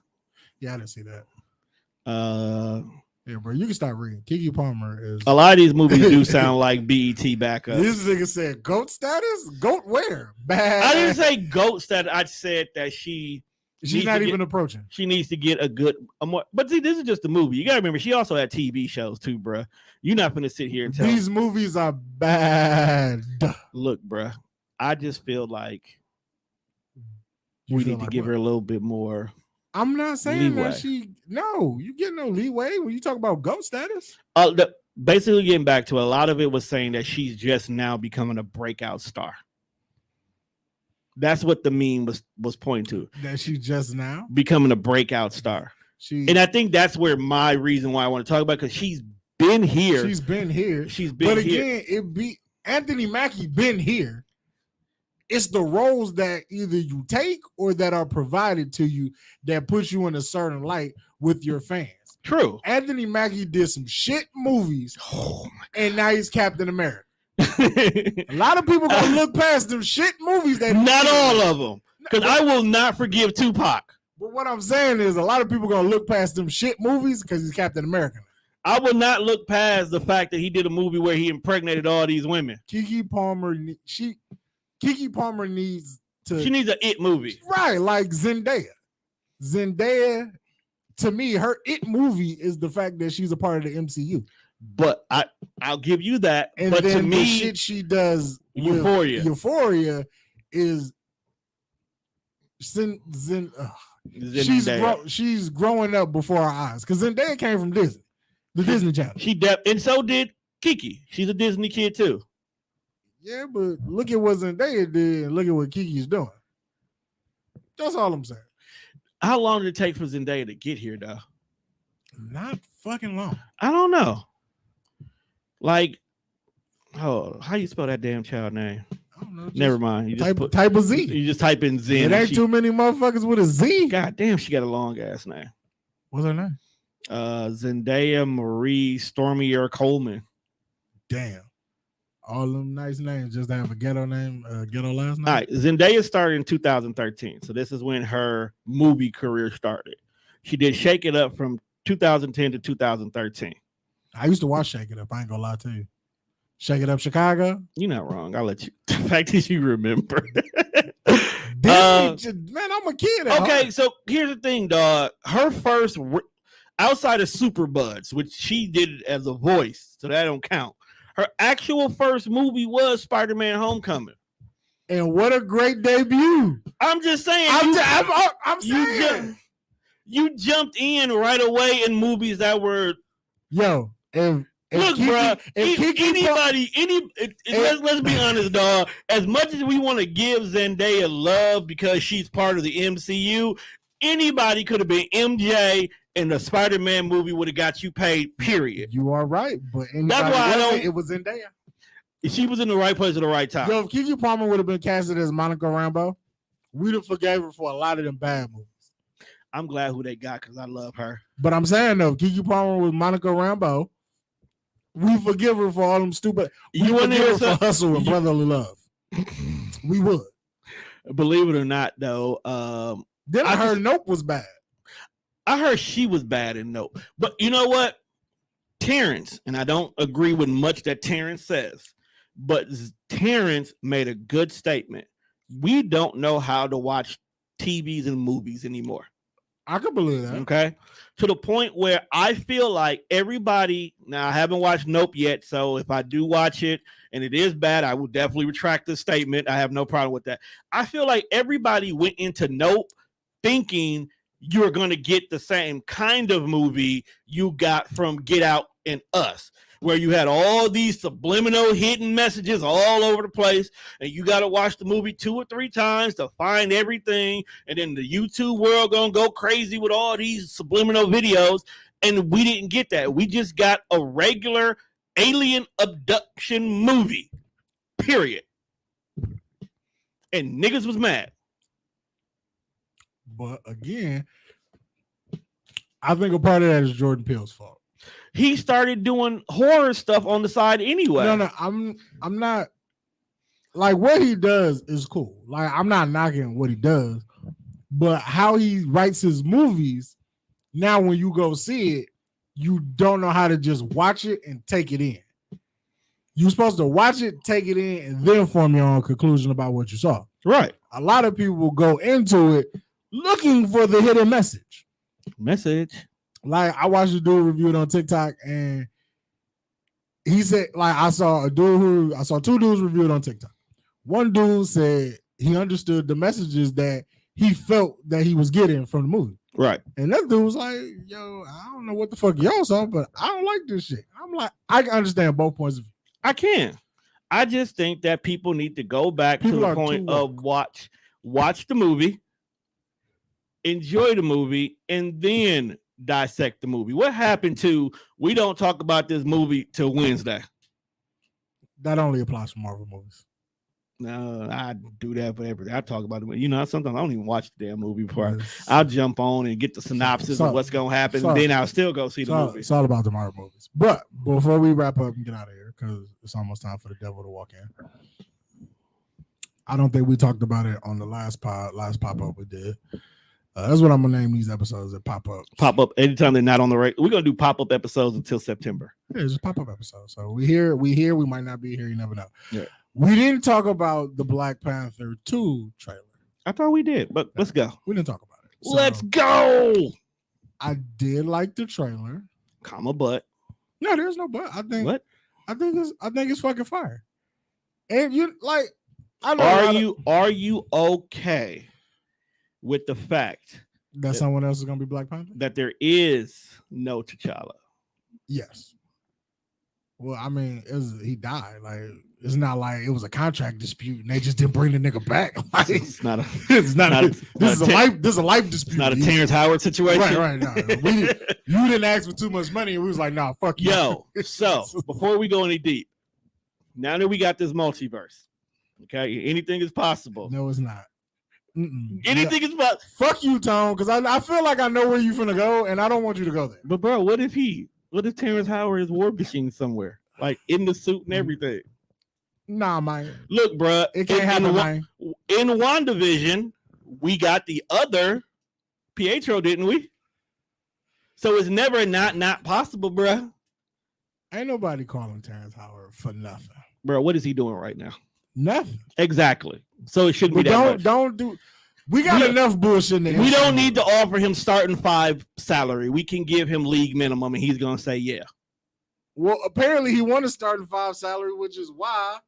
Yeah, I didn't see that. Yeah, bro, you can start reading. Keke Palmer is a lot of these movies do sound like BET backup. This nigga said goat status? Goat where? Bad. I didn't say goat status. I said that she's not even approaching. She needs to get a good but see, this is just a movie. You gotta remember she also had TV shows too, bro. You're not gonna sit here and tell these movies are bad. Look, bro, I just feel like we need to give her a little bit more. I'm not saying leeway. That you get no leeway when you talk about GOAT status. Basically, getting back to it, a lot of it was saying that she's just now becoming a breakout star. That's what the meme was pointing to. That she's just now becoming a breakout star. And I think that's where my reason why I want to talk about, because she's been here. But again, Anthony Mackie been here. It's the roles that either you take or that are provided to you that put you in a certain light with your fans. True. Anthony Mackie did some shit movies, and now he's Captain America. A lot of people gonna look past them shit movies. Not all of them, because I will not forgive Tupac. But what I'm saying is, a lot of people gonna look past them shit movies because he's Captain America. I will not look past the fact that he did a movie where he impregnated all these women. Keke Palmer needs to. She needs an It movie, right? Like Zendaya. Zendaya, to me, her It movie is the fact that she's a part of the MCU. But I'll give you that. And but then to me, the shit she does, Euphoria is she's growing up before our eyes, because Zendaya came from Disney, the Disney Channel. And so did Keke. She's a Disney kid too. Yeah, but look at what Zendaya did and look at what Kiki's doing. That's all I'm saying. How long did it take for Zendaya to get here, though? Not fucking long. I don't know. Like, how you spell that damn child name? I don't know. Never mind. You just type of Z. You just type in Z. It ain't too many motherfuckers with a Z. God damn, she got a long ass name. What's her name? Zendaya Marie Stormier Coleman. Damn. All them nice names just to have a ghetto name, ghetto last name. All right, Zendaya started in 2013, so this is when her movie career started. She did Shake It Up from 2010 to 2013. I used to watch Shake It Up. I ain't gonna lie to you. Shake It Up Chicago. You're not wrong. I'll let you. The fact that you remember. Man, I'm a kid. Okay, so here's the thing, dog. Her first, outside of Super Buds, which she did as a voice, so that don't count. Her actual first movie was Spider-Man: Homecoming. And what a great debut. I'm just saying. I'm saying. You jumped in right away in movies that were. Yo, if Look, bro. Let's be honest, dog. As much as we want to give Zendaya love because she's part of the MCU, anybody could have been MJ, and the Spider-Man movie would have got you paid. Period. You are right, but that's why it was Zendaya. She was in the right place at the right time. Yo, if Keke Palmer would have been casted as Monica Rambeau, we'd have forgave her for a lot of them bad movies. I'm glad who they got because I love her. But I'm saying though, Keke Palmer with Monica Rambeau, we forgive her for all them stupid. You wouldn't hear for Hustle and Brotherly Love. We would. Believe it or not, though. Then I heard Nope was bad. I heard she was bad in Nope. But you know what? Terrence, and I don't agree with much that Terrence says, but Terrence made a good statement. We don't know how to watch TVs and movies anymore. I could believe that. Okay. To the point where I feel like everybody, now I haven't watched Nope yet, so if I do watch it and it is bad, I will definitely retract the statement. I have no problem with that. I feel like everybody went into Nope thinking you're going to get the same kind of movie you got from Get Out and Us, where you had all these subliminal hidden messages all over the place, and you got to watch the movie 2 or 3 times to find everything, and then the YouTube world gonna go crazy with all these subliminal videos, and we didn't get that. We just got a regular alien abduction movie, period. And niggas was mad. But again, I think a part of that is Jordan Peele's fault. He started doing horror stuff on the side anyway. No, I'm not like what he does is cool. Like I'm not knocking what he does, but how he writes his movies, now when you go see it, you don't know how to just watch it and take it in. You're supposed to watch it, take it in, and then form your own conclusion about what you saw. Right. A lot of people go into it looking for the hidden message. Like I watched a dude review it on TikTok, and he said, like I saw 2 dudes review it on TikTok. One dude said he understood the messages that he felt that he was getting from the movie. Right. And that dude was like, yo, I don't know what the fuck y'all saw, but I don't like this shit. I'm like, I can understand both points of view. I can. I just think that people need to go back to the point of watch the movie, enjoy the movie, and then dissect the movie. What happened to we don't talk about this movie till Wednesday? That only applies for Marvel movies. No, I do that for everything. I talk about it. You know, sometimes I don't even watch the damn movie before I'll jump on and get the synopsis of what's gonna happen, and then I'll still go see the movie. It's all about the Marvel movies. But before we wrap up and get out of here, because it's almost time for the devil to walk in. I don't think we talked about it on the last pop-up we did. That's what I'm gonna name these episodes that pop up. Pop up anytime they're not on the right. We're gonna do pop-up episodes until September. Yeah, it's just pop-up episodes. So we here, we might not be here, you never know. Yeah. We didn't talk about the Black Panther 2 trailer. I thought we did, but let's go. We didn't talk about it. So let's go. I did like the trailer. But. No, there's no but. I think it's fucking fire. And you like I know are you okay with the fact that someone else is gonna be Black Panther? That there is no T'Challa. Yes. Well, I mean, he died. Like, it's not like it was a contract dispute and they just didn't bring the nigga back. Like, this is a life dispute. It's not a Terrence Howard situation. Right. No. You didn't ask for too much money, and we was like, nah, fuck you. Yo, so before we go any deep, now that we got this multiverse, okay, anything is possible. No, it's not. Anything is possible. Fuck you, Tone, because I feel like I know where you're finna go, and I don't want you to go there. But bro, what if Terrence Howard is war machine somewhere, like in the suit and everything? Nah, man. Look, bro, it can't happen, man. In WandaVision, we got the other Pietro, didn't we? So it's never not possible, bro. Ain't nobody calling Terrence Howard for nothing, bro. What is he doing right now? Nothing. Exactly. So it shouldn't be that much. Don't do. We got enough bullshit in there. We don't need to offer him starting 5 salary. We can give him league minimum, and he's gonna say yeah. Well, apparently he wanted starting 5 salary, which is why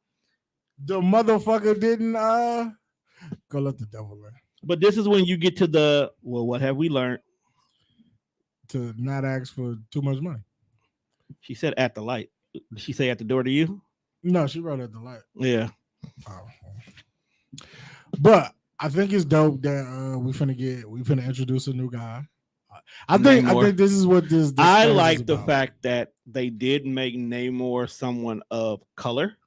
the motherfucker didn't go let the devil in. But this is when you get to what have we learned? To not ask for too much money. She said at the light. Did she say at the door to you? No, she wrote at the light. Yeah. Oh. But I think it's dope that we finna introduce a new guy. I think this is what this I phase like is the about. fact that they did make Namor someone of color.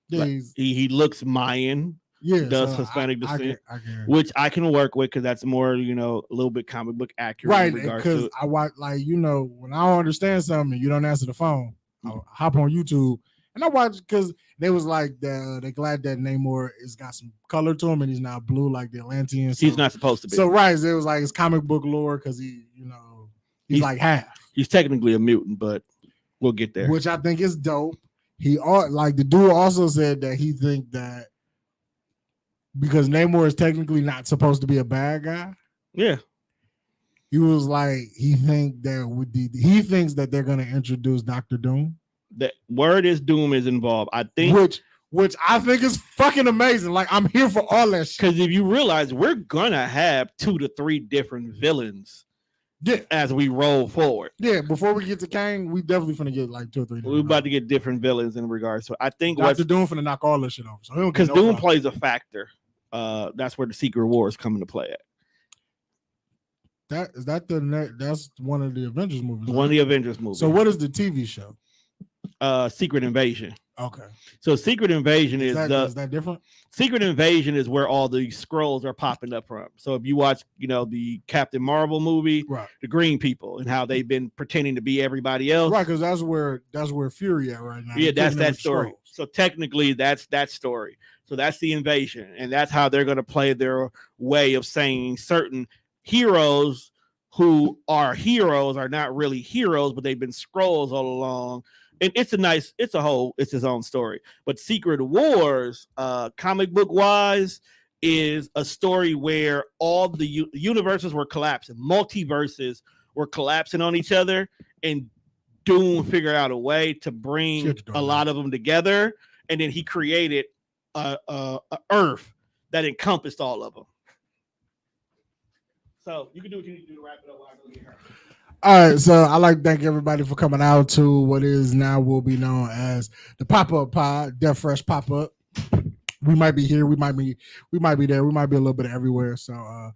Yeah, Like, he looks Mayan, does Hispanic descent, which I can work with because that's more, you know, a little bit comic book accurate. Right, in regards because to I watch, like, you know, when I don't understand something and you don't answer the phone, I'll hop on YouTube and I watch because they was like they're glad that Namor has got some color to him and he's not blue like the Atlanteans. So, he's not supposed to be. So right, it was like it's comic book lore because he, you know, he's like half. He's technically a mutant, but we'll get there. Which I think is dope. He like the dude also said that he think that because Namor is technically not supposed to be a bad guy. Yeah. He was like he thinks that they're gonna introduce Dr. Doom. The word is Doom is involved. I think which I think is fucking amazing. Like I'm here for all that shit. Because if you realize we're gonna have 2 to 3 different villains. Yeah, as we roll forward. Yeah, before we get to Kang, we definitely finna get like 2 or 3. We're about to get different villains in regards to. I think Dr. Doom finna knock all this shit off. So because Doom plays a factor. That's where the Secret Wars come into play at. That's one of the Avengers movies. One of the Avengers movies. So what is the TV show? Secret Invasion. Okay. So Secret Invasion is that different? Secret Invasion is where all the scrolls are popping up from. So if you watch, you know, the Captain Marvel movie, right, the Green People and how they've been pretending to be everybody else. Right, because that's where Fury at right now. Yeah, that's that story. Scrolls. So technically that's that story. So that's the invasion. And that's how they're going to play their way of saying certain heroes who are heroes are not really heroes, but they've been scrolls all along. And it's his own story. But Secret Wars, comic book wise, is a story where all the universes were collapsing, multiverses were collapsing on each other, and Doom figured out a way to bring a lot of them together, and then he created a Earth that encompassed all of them. So you can do what you need to do to wrap it up while I go get her. All right, so I'd like to thank everybody for coming out to what is now will be known as the Pop-Up Pod, Death Fresh Pop-Up. We might be here, we might be there, we might be a little bit everywhere. So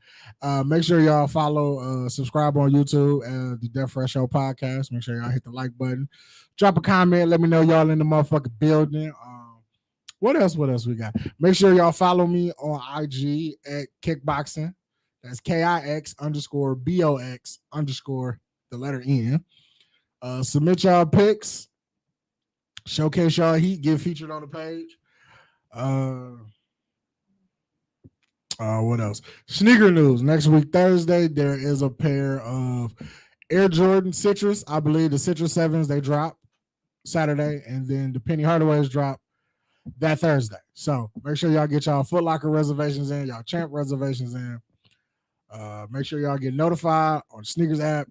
make sure y'all follow, subscribe on YouTube, the Death Fresh Show podcast. Make sure y'all hit the like button, drop a comment, let me know y'all in the motherfucking building. What else we got? Make sure y'all follow me on IG at Kickboxing. That's KIX_BOX_ the letter N. Submit y'all picks, showcase y'all heat, get featured on the page. What else? Sneaker news. Next week, Thursday, there is a pair of Air Jordan Citrus. I believe the Citrus 7s, they drop Saturday, and then the Penny Hardaways drop that Thursday. So make sure y'all get y'all Foot Locker reservations in, y'all Champ reservations in. Make sure y'all get notified on the Sneakers app.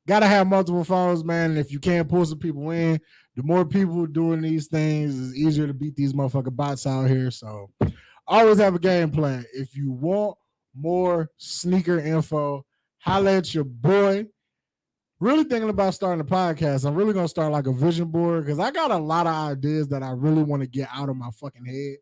Gotta have multiple phones, man. And if you can't pull some people in, the more people doing these things, it's easier to beat these motherfucking bots out here. So always have a game plan. If you want more sneaker info, holla at your boy. Really thinking about starting a podcast. I'm really gonna start like a vision board because I got a lot of ideas that I really want to get out of my fucking head,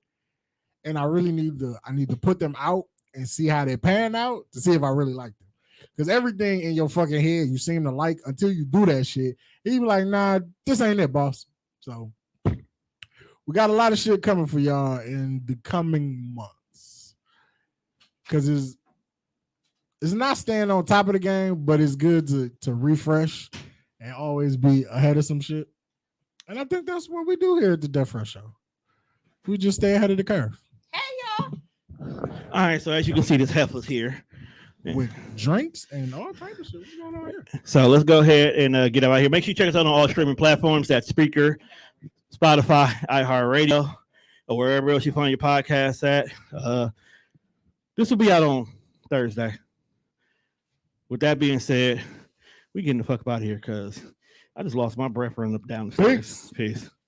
and I really need to put them out and see how they pan out to see if I really like them. Because everything in your fucking head you seem to like until you do that shit. You be like, nah, this ain't it, boss. So we got a lot of shit coming for y'all in the coming months. Because it's not staying on top of the game, but it's good to refresh and always be ahead of some shit. And I think that's what we do here at the Death Fresh Show. We just stay ahead of the curve. Hey, y'all. All right, so as you can see, this heifer's here. With drinks and all types of shit. What's going on here? So let's go ahead and get out here. Make sure you check us out on all streaming platforms. That's Spreaker, Spotify, iHeartRadio, or wherever else you find your podcasts at. This will be out on Thursday. With that being said, we getting the fuck out of here because I just lost my breath running up down the stairs. Peace.